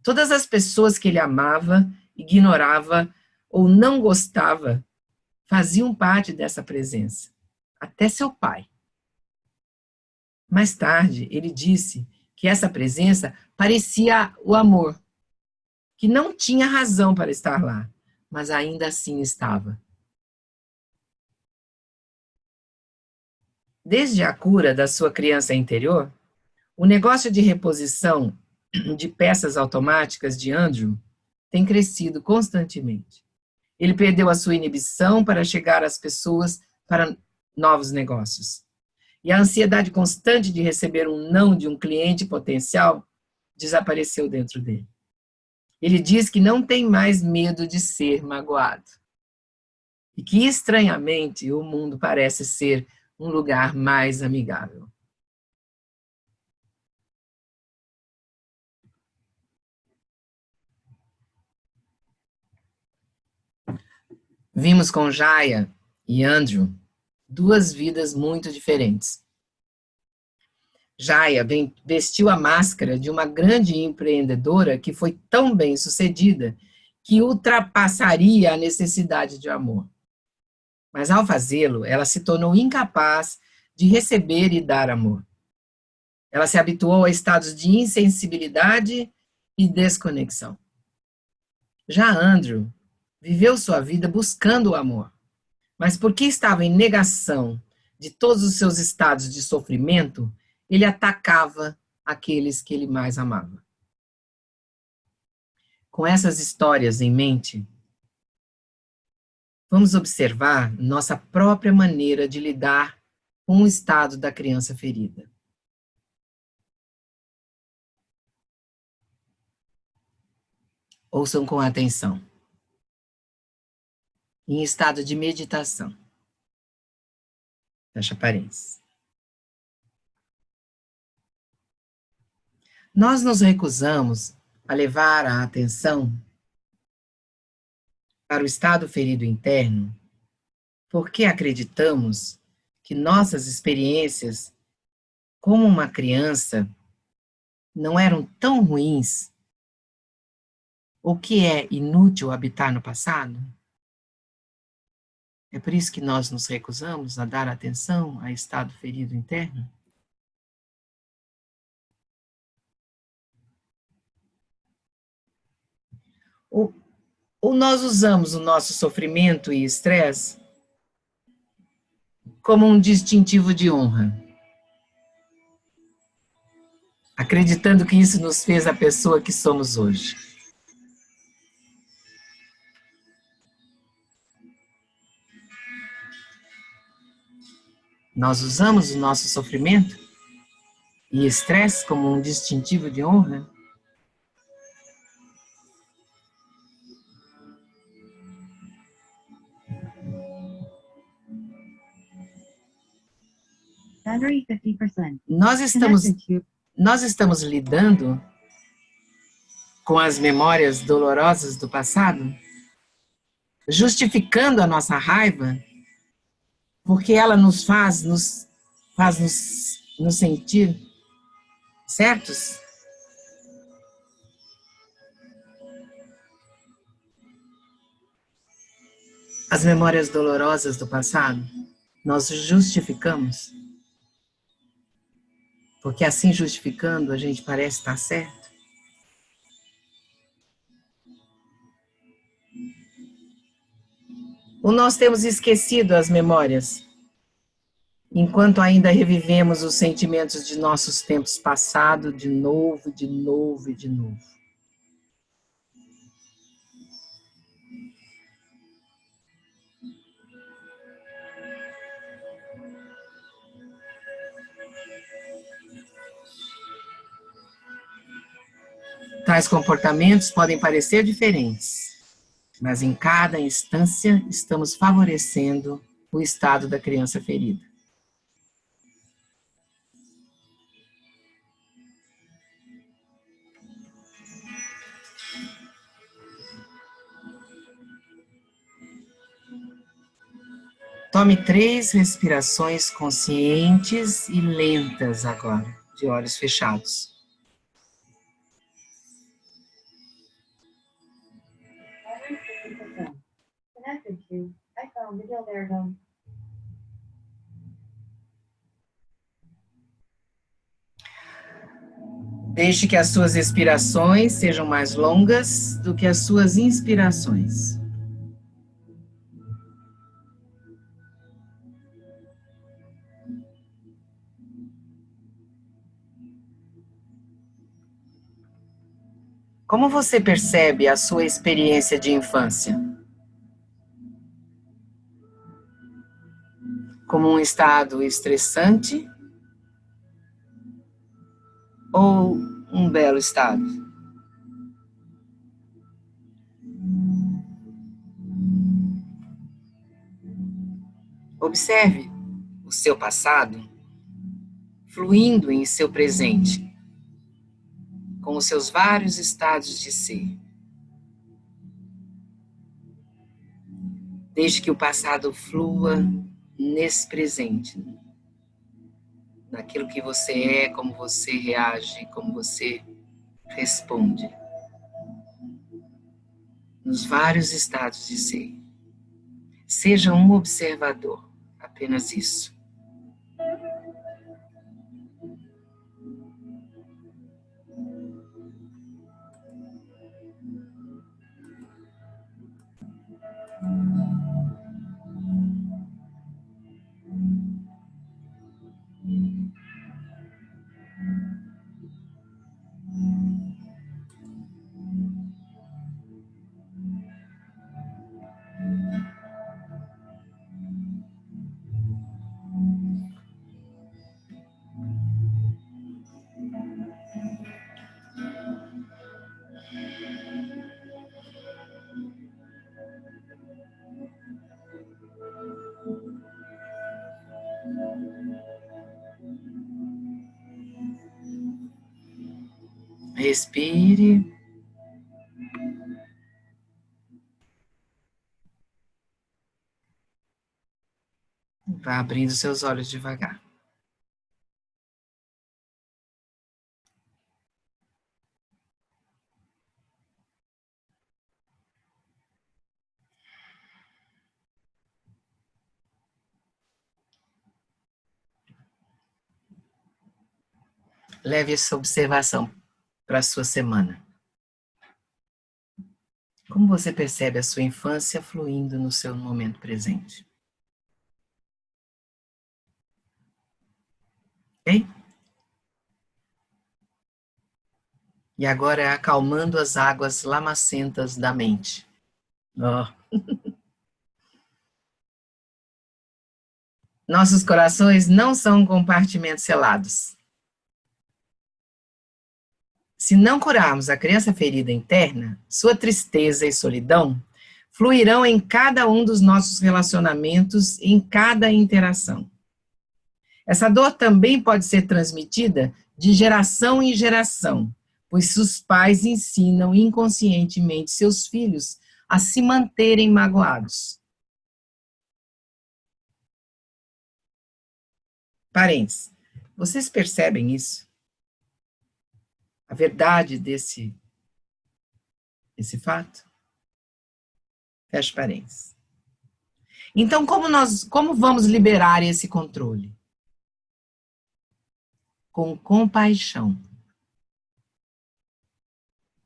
Todas as pessoas que ele amava, ignorava ou não gostava faziam parte dessa presença, até seu pai. Mais tarde, ele disse que essa presença parecia o amor, que não tinha razão para estar lá, mas ainda assim estava. Desde a cura da sua criança interior, o negócio de reposição de peças automáticas de Andrew tem crescido constantemente. Ele perdeu a sua inibição para chegar às pessoas para novos negócios. E a ansiedade constante de receber um não de um cliente potencial desapareceu dentro dele. Ele diz que não tem mais medo de ser magoado. E que, estranhamente, o mundo parece ser um lugar mais amigável. Vimos com Jaya e Andrew duas vidas muito diferentes. Jaya vestiu a máscara de uma grande empreendedora que foi tão bem sucedida que ultrapassaria a necessidade de amor. Mas ao fazê-lo, ela se tornou incapaz de receber e dar amor. Ela se habituou a estados de insensibilidade e desconexão. Já Andrew viveu sua vida buscando o amor, mas porque estava em negação de todos os seus estados de sofrimento, ele atacava aqueles que ele mais amava. Com essas histórias em mente, vamos observar nossa própria maneira de lidar com o estado da criança ferida. Ouçam com atenção. Em estado de meditação. Fecha parênteses. Nós nos recusamos a levar a atenção para o estado ferido interno porque acreditamos que nossas experiências como uma criança não eram tão ruins ou que é inútil habitar no passado. É por isso que nós nos recusamos a dar atenção a estado ferido interno? Ou nós usamos o nosso sofrimento e estresse como um distintivo de honra, acreditando que isso nos fez a pessoa que somos hoje? Nós usamos o nosso sofrimento e estresse como um distintivo de honra? Battery 50%. Nós estamos lidando com as memórias dolorosas do passado, justificando a nossa raiva, porque ela nos faz nos sentir certos? As memórias dolorosas do passado, nós justificamos, porque assim justificando a gente parece estar certo. Ou nós temos esquecido as memórias, enquanto ainda revivemos os sentimentos de nossos tempos passados de novo, de novo e de novo. Tais comportamentos podem parecer diferentes, mas em cada instância estamos favorecendo o estado da criança ferida. Tome 3 respirações conscientes e lentas agora, de olhos fechados. Deixe que as suas expirações sejam mais longas do que as suas inspirações. Como você percebe a sua experiência de infância? Como um estado estressante ou um belo estado? Observe o seu passado fluindo em seu presente, com os seus vários estados de ser. Deixe que o passado flua nesse presente, naquilo que você é, como você reage, como você responde, nos vários estados de ser. Seja um observador, apenas isso. Respire. Vá abrindo seus olhos devagar. Leve essa observação para a sua semana. Como você percebe a sua infância fluindo no seu momento presente? Ok? E agora acalmando as águas lamacentas da mente. Nossos corações não são compartimentos selados. Se não curarmos a criança ferida interna, sua tristeza e solidão fluirão em cada um dos nossos relacionamentos, em cada interação. Essa dor também pode ser transmitida de geração em geração, pois os pais ensinam inconscientemente seus filhos a se manterem magoados. Parentes, vocês percebem isso? A verdade desse fato? Fecha parênteses. Então, como vamos liberar esse controle? Com compaixão.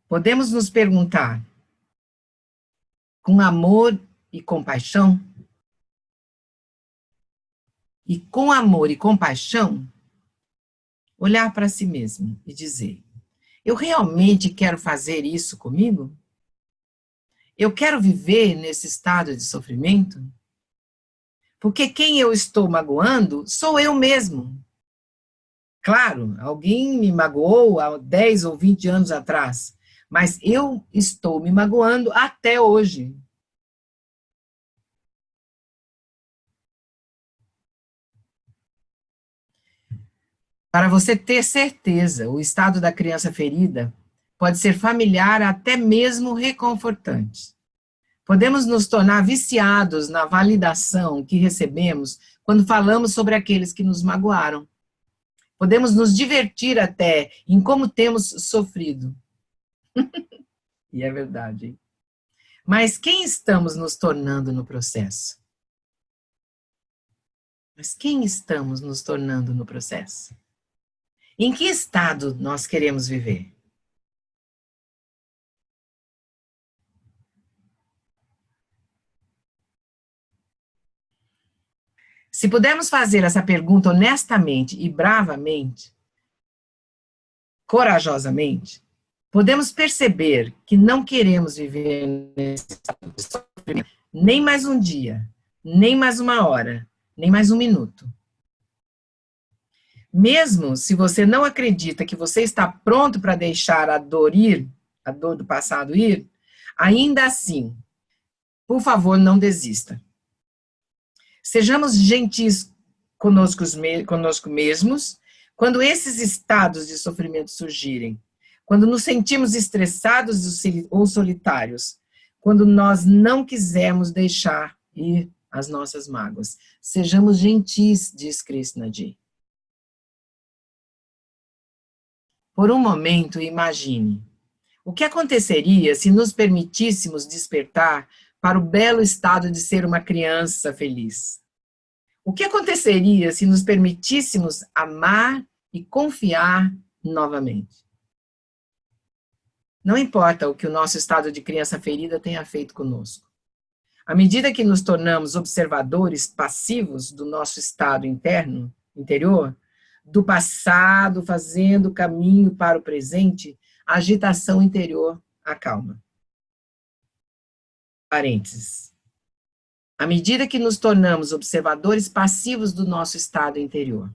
Podemos nos perguntar, com amor e compaixão? E com amor e compaixão, olhar para si mesmo e dizer, eu realmente quero fazer isso comigo? Eu quero viver nesse estado de sofrimento? Porque quem eu estou magoando sou eu mesmo. Claro, alguém me magoou há 10 ou 20 anos atrás, mas eu estou me magoando até hoje. Para você ter certeza, o estado da criança ferida pode ser familiar, até mesmo reconfortante. Podemos nos tornar viciados na validação que recebemos quando falamos sobre aqueles que nos magoaram. Podemos nos divertir até em como temos sofrido. E é verdade, hein? Mas quem estamos nos tornando no processo? Mas quem estamos nos tornando no processo? Em que estado nós queremos viver? Se pudermos fazer essa pergunta honestamente e bravamente, corajosamente, podemos perceber que não queremos viver nesse estado de sofrimento nem mais um dia, nem mais uma hora, nem mais um minuto. Mesmo se você não acredita que você está pronto para deixar a dor ir, a dor do passado ir, ainda assim, por favor, não desista. Sejamos gentis conosco mesmos quando esses estados de sofrimento surgirem, quando nos sentimos estressados ou solitários, quando nós não quisermos deixar ir as nossas mágoas. Sejamos gentis, diz Krishnaji. Por um momento, imagine, o que aconteceria se nos permitíssemos despertar para o belo estado de ser uma criança feliz? O que aconteceria se nos permitíssemos amar e confiar novamente? Não importa o que o nosso estado de criança ferida tenha feito conosco. À medida que nos tornamos observadores passivos do nosso estado interior, do passado, fazendo o caminho para o presente, a agitação interior acalma. Parênteses. À medida que nos tornamos observadores passivos do nosso estado interior,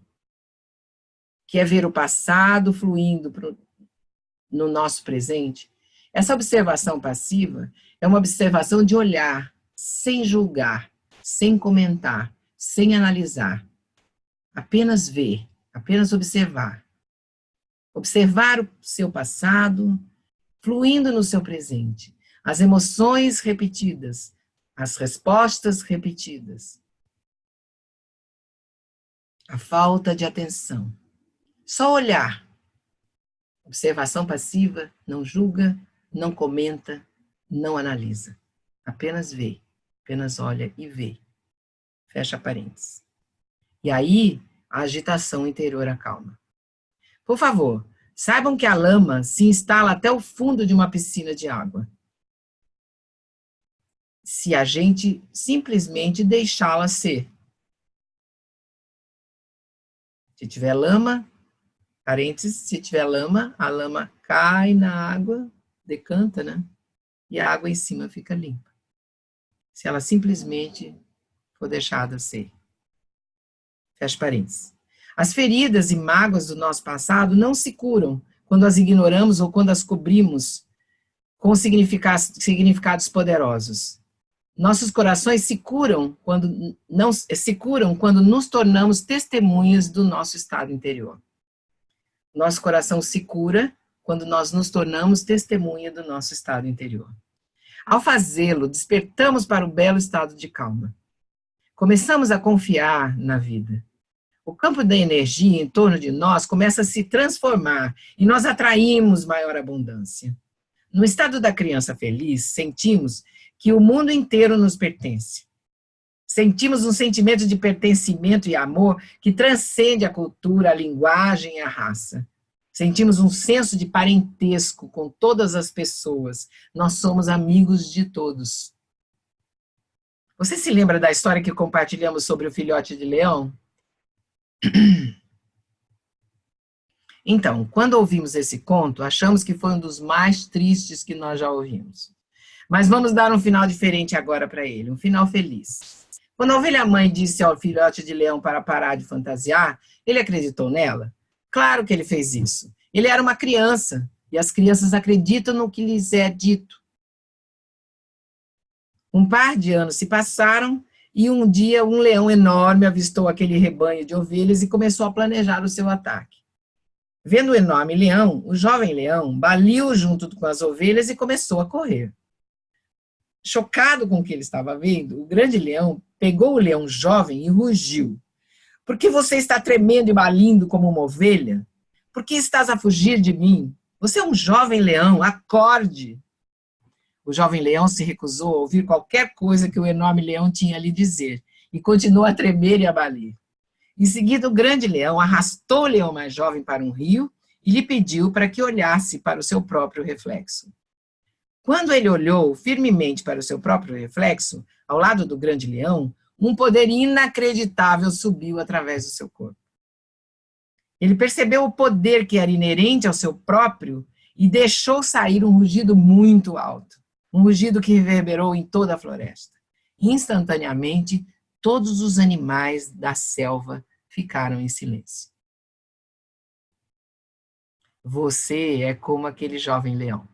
que é ver o passado fluindo no nosso presente, essa observação passiva é uma observação de olhar, sem julgar, sem comentar, sem analisar, apenas ver. Apenas observar. Observar o seu passado, fluindo no seu presente. As emoções repetidas, as respostas repetidas. A falta de atenção. Só olhar. Observação passiva, não julga, não comenta, não analisa. Apenas vê, apenas olha e vê. Fecha parênteses. E aí, a agitação interior acalma. Por favor, saibam que a lama se instala até o fundo de uma piscina de água. Se a gente simplesmente deixá-la ser. Se tiver lama, parênteses, se tiver lama, a lama cai na água, decanta, né? E a água em cima fica limpa. Se ela simplesmente for deixada ser. Fecha parênteses. As feridas e mágoas do nosso passado não se curam quando as ignoramos ou quando as cobrimos com significados poderosos. Nossos corações se curam quando nos tornamos testemunhas do nosso estado interior. Nosso coração se cura quando nós nos tornamos testemunha do nosso estado interior. Ao fazê-lo, despertamos para o belo estado de calma. Começamos a confiar na vida. O campo da energia em torno de nós começa a se transformar e nós atraímos maior abundância. No estado da criança feliz, sentimos que o mundo inteiro nos pertence. Sentimos um sentimento de pertencimento e amor que transcende a cultura, a linguagem e a raça. Sentimos um senso de parentesco com todas as pessoas. Nós somos amigos de todos. Você se lembra da história que compartilhamos sobre o filhote de leão? Então, quando ouvimos esse conto, achamos que foi um dos mais tristes que nós já ouvimos. Mas vamos dar um final diferente agora para ele, um final feliz. Quando a ovelha-mãe disse ao filhote de leão para parar de fantasiar, ele acreditou nela? Claro que ele fez isso. Ele era uma criança, e as crianças acreditam no que lhes é dito. Um par de anos se passaram, e um dia um leão enorme avistou aquele rebanho de ovelhas e começou a planejar o seu ataque. Vendo o enorme leão, o jovem leão baliu junto com as ovelhas e começou a correr. Chocado com o que ele estava vendo, o grande leão pegou o leão jovem e rugiu. Por que você está tremendo e balindo como uma ovelha? Por que estás a fugir de mim? Você é um jovem leão, acorde! O jovem leão se recusou a ouvir qualquer coisa que o enorme leão tinha a lhe dizer e continuou a tremer e a balir. Em seguida, o grande leão arrastou o leão mais jovem para um rio e lhe pediu para que olhasse para o seu próprio reflexo. Quando ele olhou firmemente para o seu próprio reflexo, ao lado do grande leão, um poder inacreditável subiu através do seu corpo. Ele percebeu o poder que era inerente ao seu próprio e deixou sair um rugido muito alto, um rugido que reverberou em toda a floresta. Instantaneamente, todos os animais da selva ficaram em silêncio. Você é como aquele jovem leão.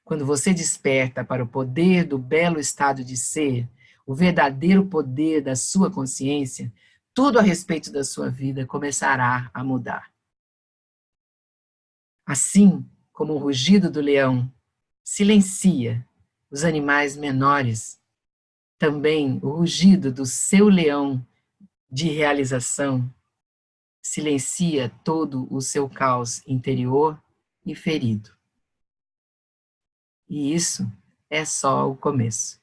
Quando você desperta para o poder do belo estado de ser, o verdadeiro poder da sua consciência, tudo a respeito da sua vida começará a mudar. Assim como o rugido do leão silencia os animais menores, também o rugido do seu leão de realização silencia todo o seu caos interior e ferido. E isso é só o começo.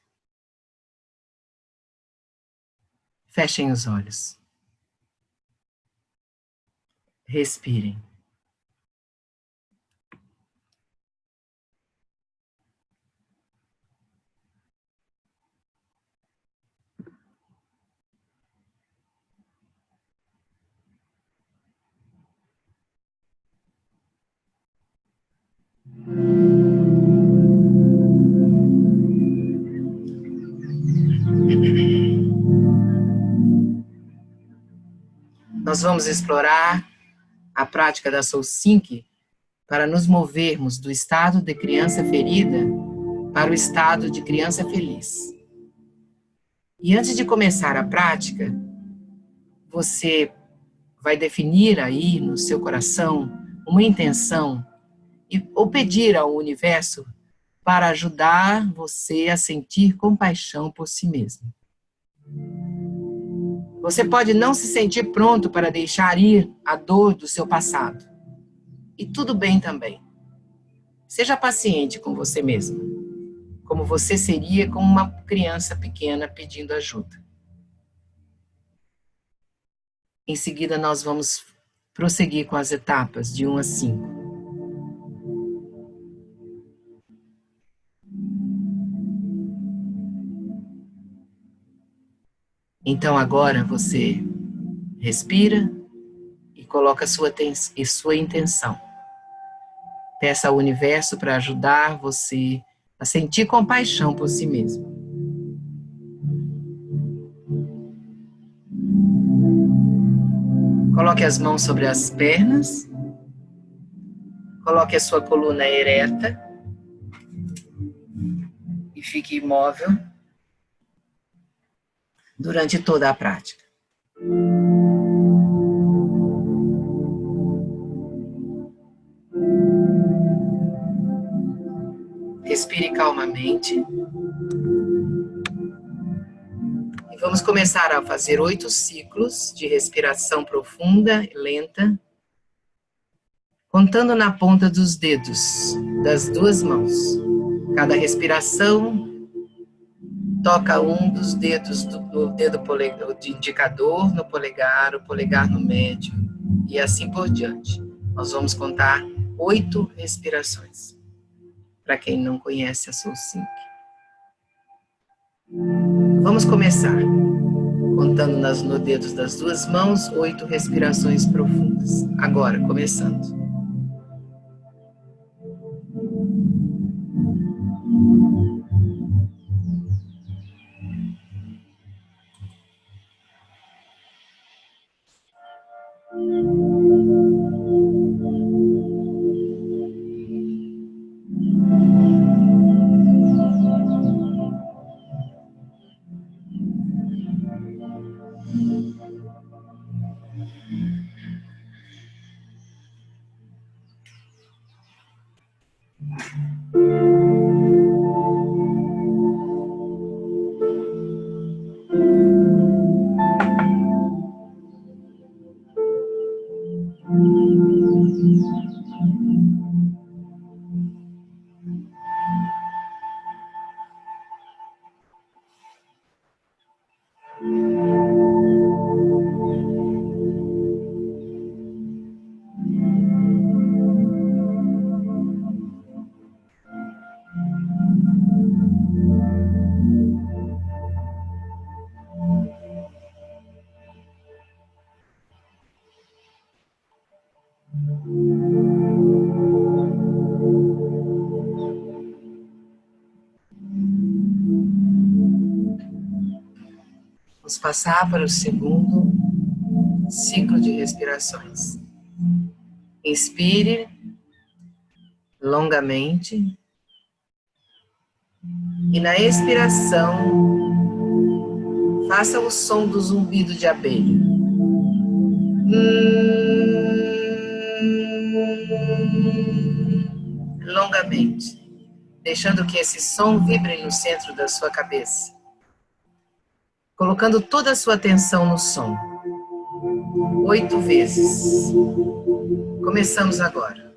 Fechem os olhos. Respirem. Nós vamos explorar a prática da Soul Sync para nos movermos do estado de criança ferida para o estado de criança feliz. E antes de começar a prática, você vai definir aí no seu coração uma intenção ou pedir ao universo para ajudar você a sentir compaixão por si mesmo. Você pode não se sentir pronto para deixar ir a dor do seu passado. E tudo bem também. Seja paciente com você mesmo, como você seria com uma criança pequena pedindo ajuda. Em seguida, nós vamos prosseguir com as etapas de 1 a 5. Então agora você respira e coloca sua intenção. Peça ao universo para ajudar você a sentir compaixão por si mesmo. Coloque as mãos sobre as pernas. Coloque a sua coluna ereta. E fique imóvel. durante toda a prática. Respire calmamente. E vamos começar a fazer 8 ciclos de respiração profunda e lenta, contando na ponta dos dedos das 2 mãos. Cada respiração toca um dos dedos do dedo de indicador no polegar, o polegar no médio e assim por diante. Nós vamos contar 8 respirações. Para quem não conhece a Soul Sync. Vamos começar contando nos dedos das 2 mãos 8 respirações profundas. Agora, começando. Vamos passar para o segundo ciclo de respirações. Inspire longamente e na expiração faça o som do zumbido de abelha. Longamente, deixando que esse som vibre no centro da sua cabeça, colocando toda a sua atenção no som. 8 vezes. Começamos agora.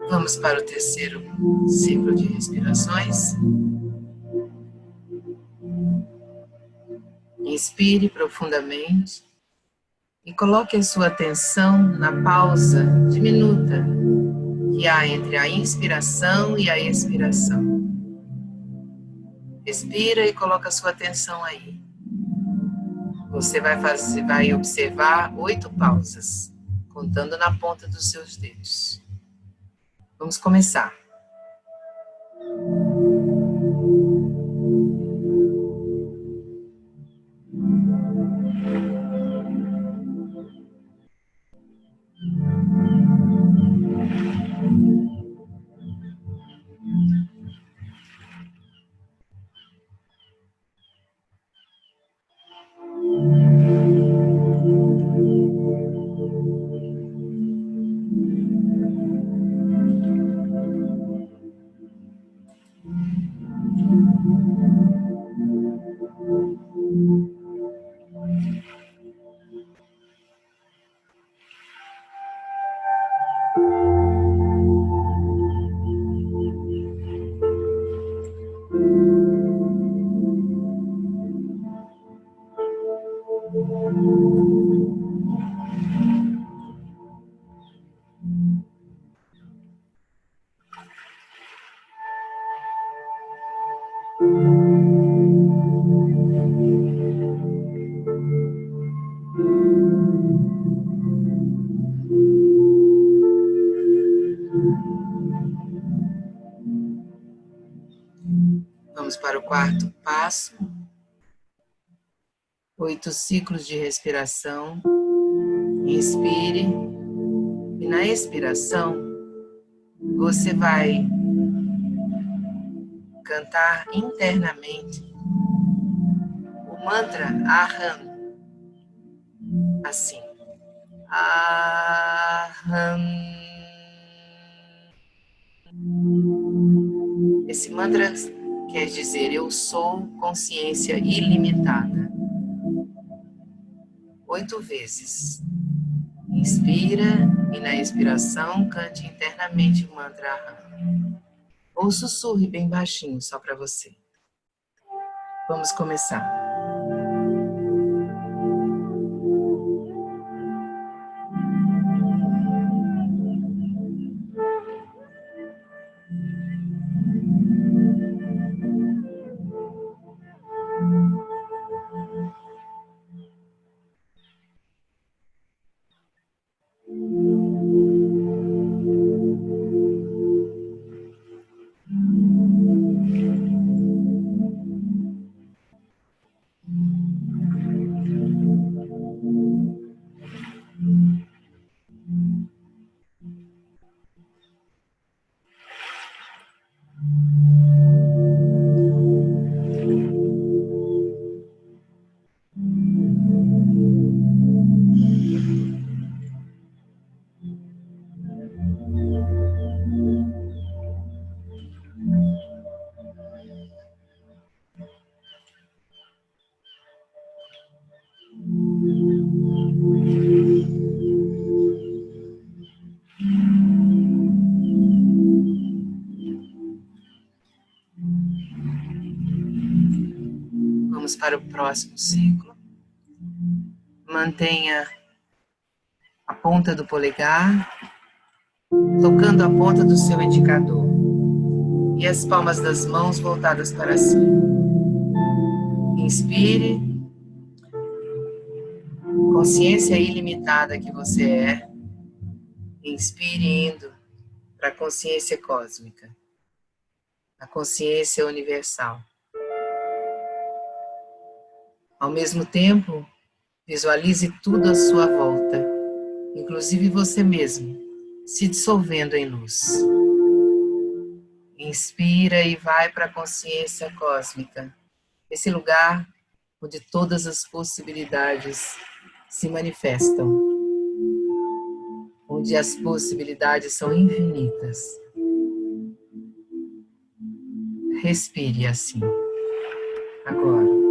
Vamos para o terceiro ciclo de respirações. Inspire profundamente e coloque a sua atenção na pausa diminuta que há entre a inspiração e a expiração. Respira e coloca a sua atenção aí. Você vai observar 8 pausas, contando na ponta dos seus dedos. Vamos começar. Vamos para o quarto passo. 8 ciclos de respiração. Inspire. E na expiração, você vai cantar internamente o mantra Aham. Assim. Aham. Esse mantra quer dizer, eu sou consciência ilimitada. 8 vezes. Inspira e na expiração cante internamente o mantra Aham. Ou sussurre bem baixinho, só para você. Vamos começar. Vamos para o próximo ciclo. Mantenha a ponta do polegar tocando a ponta do seu indicador e as palmas das mãos voltadas para cima. Inspire, consciência ilimitada que você é. Inspire indo para a consciência cósmica, a consciência universal. Ao mesmo tempo, visualize tudo à sua volta, inclusive você mesmo, se dissolvendo em luz. Inspira e vai para a consciência cósmica, esse lugar onde todas as possibilidades se manifestam, onde as possibilidades são infinitas. Respire assim, agora.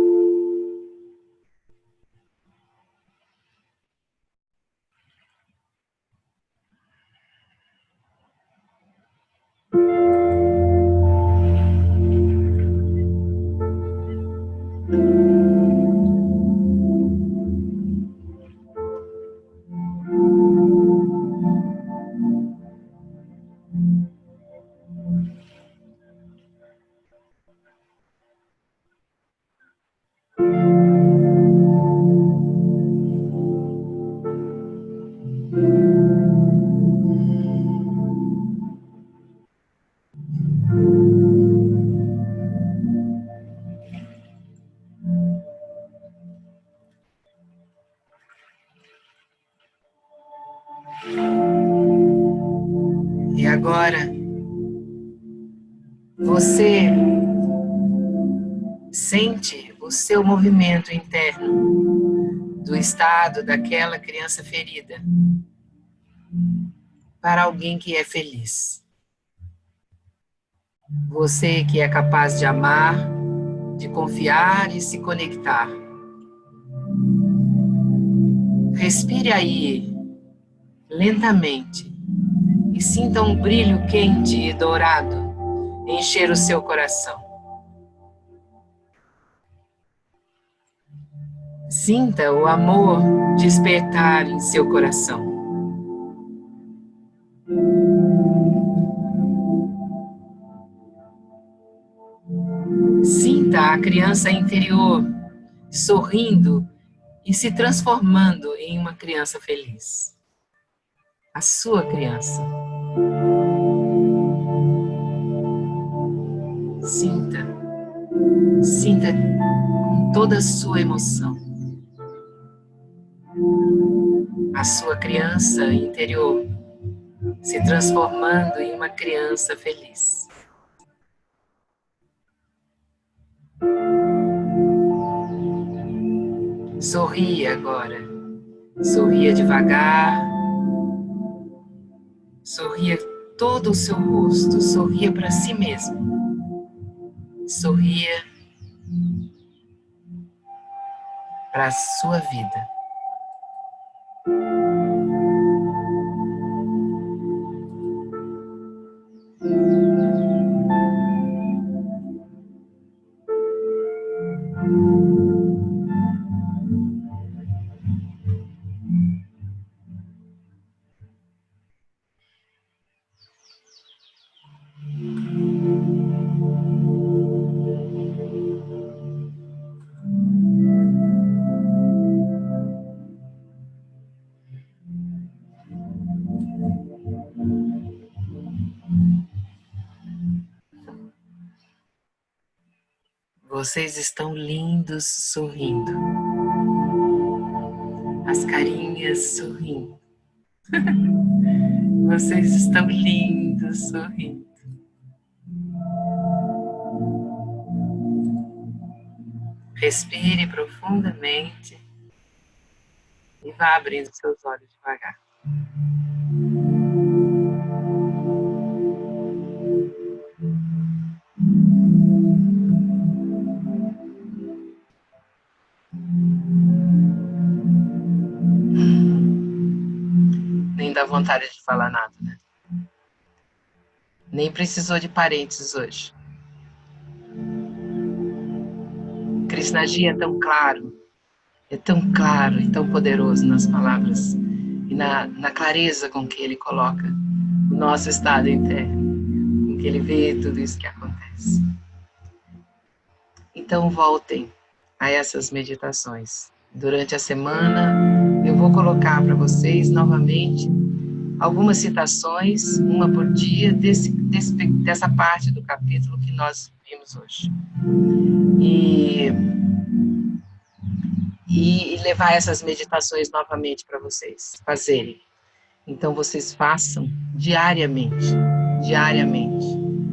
E agora, você sente o seu movimento interno do estado daquela criança ferida para alguém que é feliz. Você que é capaz de amar, de confiar e se conectar. Respire aí, lentamente, e sinta um brilho quente e dourado encher o seu coração. Sinta o amor despertar em seu coração. Sinta a criança interior sorrindo e se transformando em uma criança feliz. A sua criança. Sinta com toda a sua emoção. A sua criança interior se transformando em uma criança feliz. Sorria agora. Sorria devagar. Sorria todo o seu rosto. Sorria para si mesmo. Sorria para a sua vida. Vocês estão lindos sorrindo. As carinhas sorrindo. Vocês estão lindos sorrindo. Respire profundamente e vá abrindo seus olhos devagar. Nem dá vontade de falar nada, né? Nem precisou de parênteses hoje. Krishnaji é tão claro e tão poderoso nas palavras e na clareza com que ele coloca o nosso estado interno, com que ele vê tudo isso que acontece. Então voltem a essas meditações. Durante a semana eu vou colocar para vocês novamente algumas citações, uma por dia, dessa parte do capítulo que nós vimos hoje. E levar essas meditações novamente para vocês fazerem. Então vocês façam diariamente,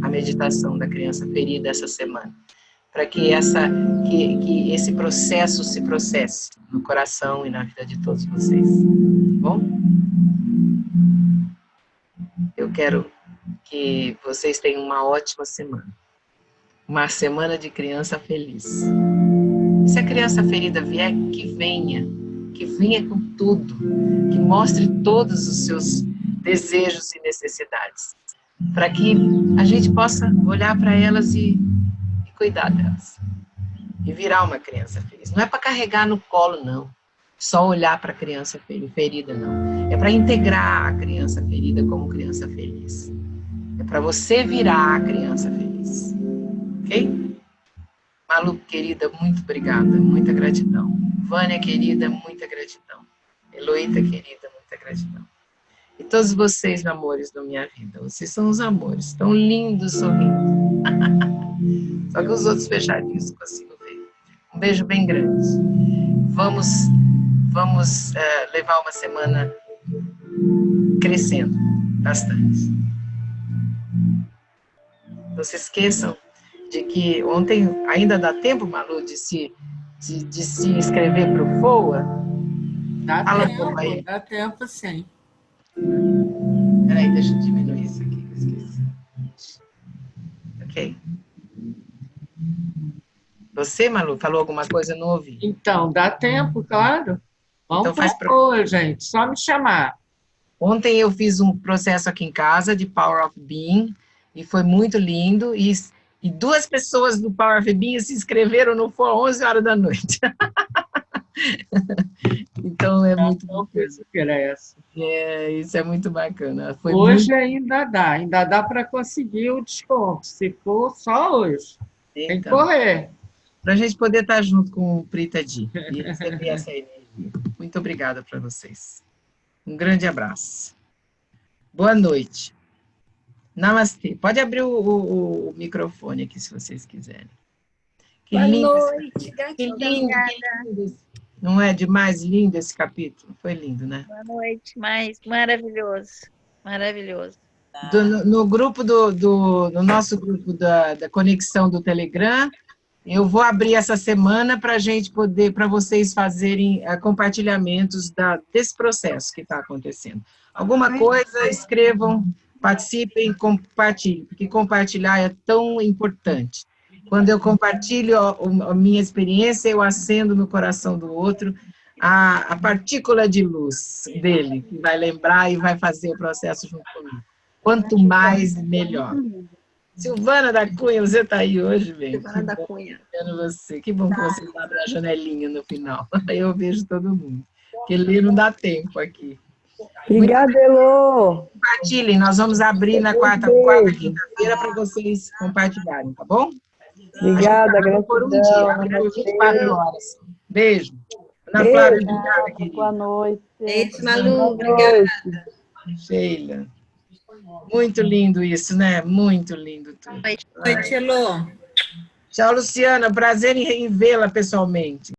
a meditação da criança ferida essa semana, para que esse processo se processe no coração e na vida de todos vocês. Bom? Eu quero que vocês tenham uma ótima semana. Uma semana de criança feliz. Se a criança ferida vier, que venha com tudo, que mostre todos os seus desejos e necessidades, para que a gente possa olhar para elas e cuidar delas, e virar uma criança feliz. Não é para carregar no colo, não, só olhar para a criança ferida, não. É para integrar a criança ferida como criança feliz. É para você virar a criança feliz. Ok? Malu, querida, muito obrigada, muita gratidão. Vânia, querida, muita gratidão. Eloíta, querida, muita gratidão. E todos vocês, amores da minha vida, vocês são os amores, tão lindos sorrindo. Só que os outros fechadinhos não consigo ver. Um beijo bem grande. Vamos levar uma semana crescendo bastante. Não se esqueçam de que ontem, ainda dá tempo, Malu, de se inscrever para o FOA? Dá tempo sim. Peraí, deixa eu diminuir isso aqui, que eu esqueci. Ok. Você, Malu, falou alguma coisa? Eu não ouvi. Então, dá tempo, claro. Vamos Então para FOA, gente. Só me chamar. Ontem eu fiz um processo aqui em casa de Power of Being e foi muito lindo. E 2 pessoas do Power of Being se inscreveram no FOA 11 horas da noite. Então é muito bacana. Isso é muito bacana. Foi hoje muito... ainda dá para conseguir o desconto, se for só hoje. Então, tem que correr. Para a gente poder estar junto com o Prita Di e receber essa energia. Muito obrigada para vocês. Um grande abraço. Boa noite. Namastê. Pode abrir o microfone aqui, se vocês quiserem. Que Boa lindo, noite, que gratidão, lindo, que lindo. Não é demais lindo esse capítulo? Foi lindo, né? Boa noite, mas maravilhoso, maravilhoso. No grupo no nosso grupo da conexão do Telegram, eu vou abrir essa semana para a gente poder, para vocês fazerem compartilhamentos desse processo que está acontecendo. Alguma coisa, escrevam, participem, compartilhem, porque compartilhar é tão importante. Quando eu compartilho a minha experiência, eu acendo no coração do outro a partícula de luz dele, que vai lembrar e vai fazer o processo junto comigo. Quanto mais, melhor. Silvana da Cunha, você está aí hoje, bem? Silvana da Cunha. Você. Que bom que você abre a janelinha no final. Aí eu vejo todo mundo. Porque ler não dá tempo aqui. Obrigada, Elô. Compartilhem, nós vamos abrir na quarta quinta-feira para vocês compartilharem, tá bom? Obrigada, gratidão. Por um dia, abre por 24 horas. Beijo. Ana Flávia, obrigada, querida. Boa noite. Beijo, Malu, obrigada. Sheila. Muito lindo isso, né? Muito lindo tudo. Boa noite, Elô. Tchau, Luciana. Prazer em vê-la pessoalmente.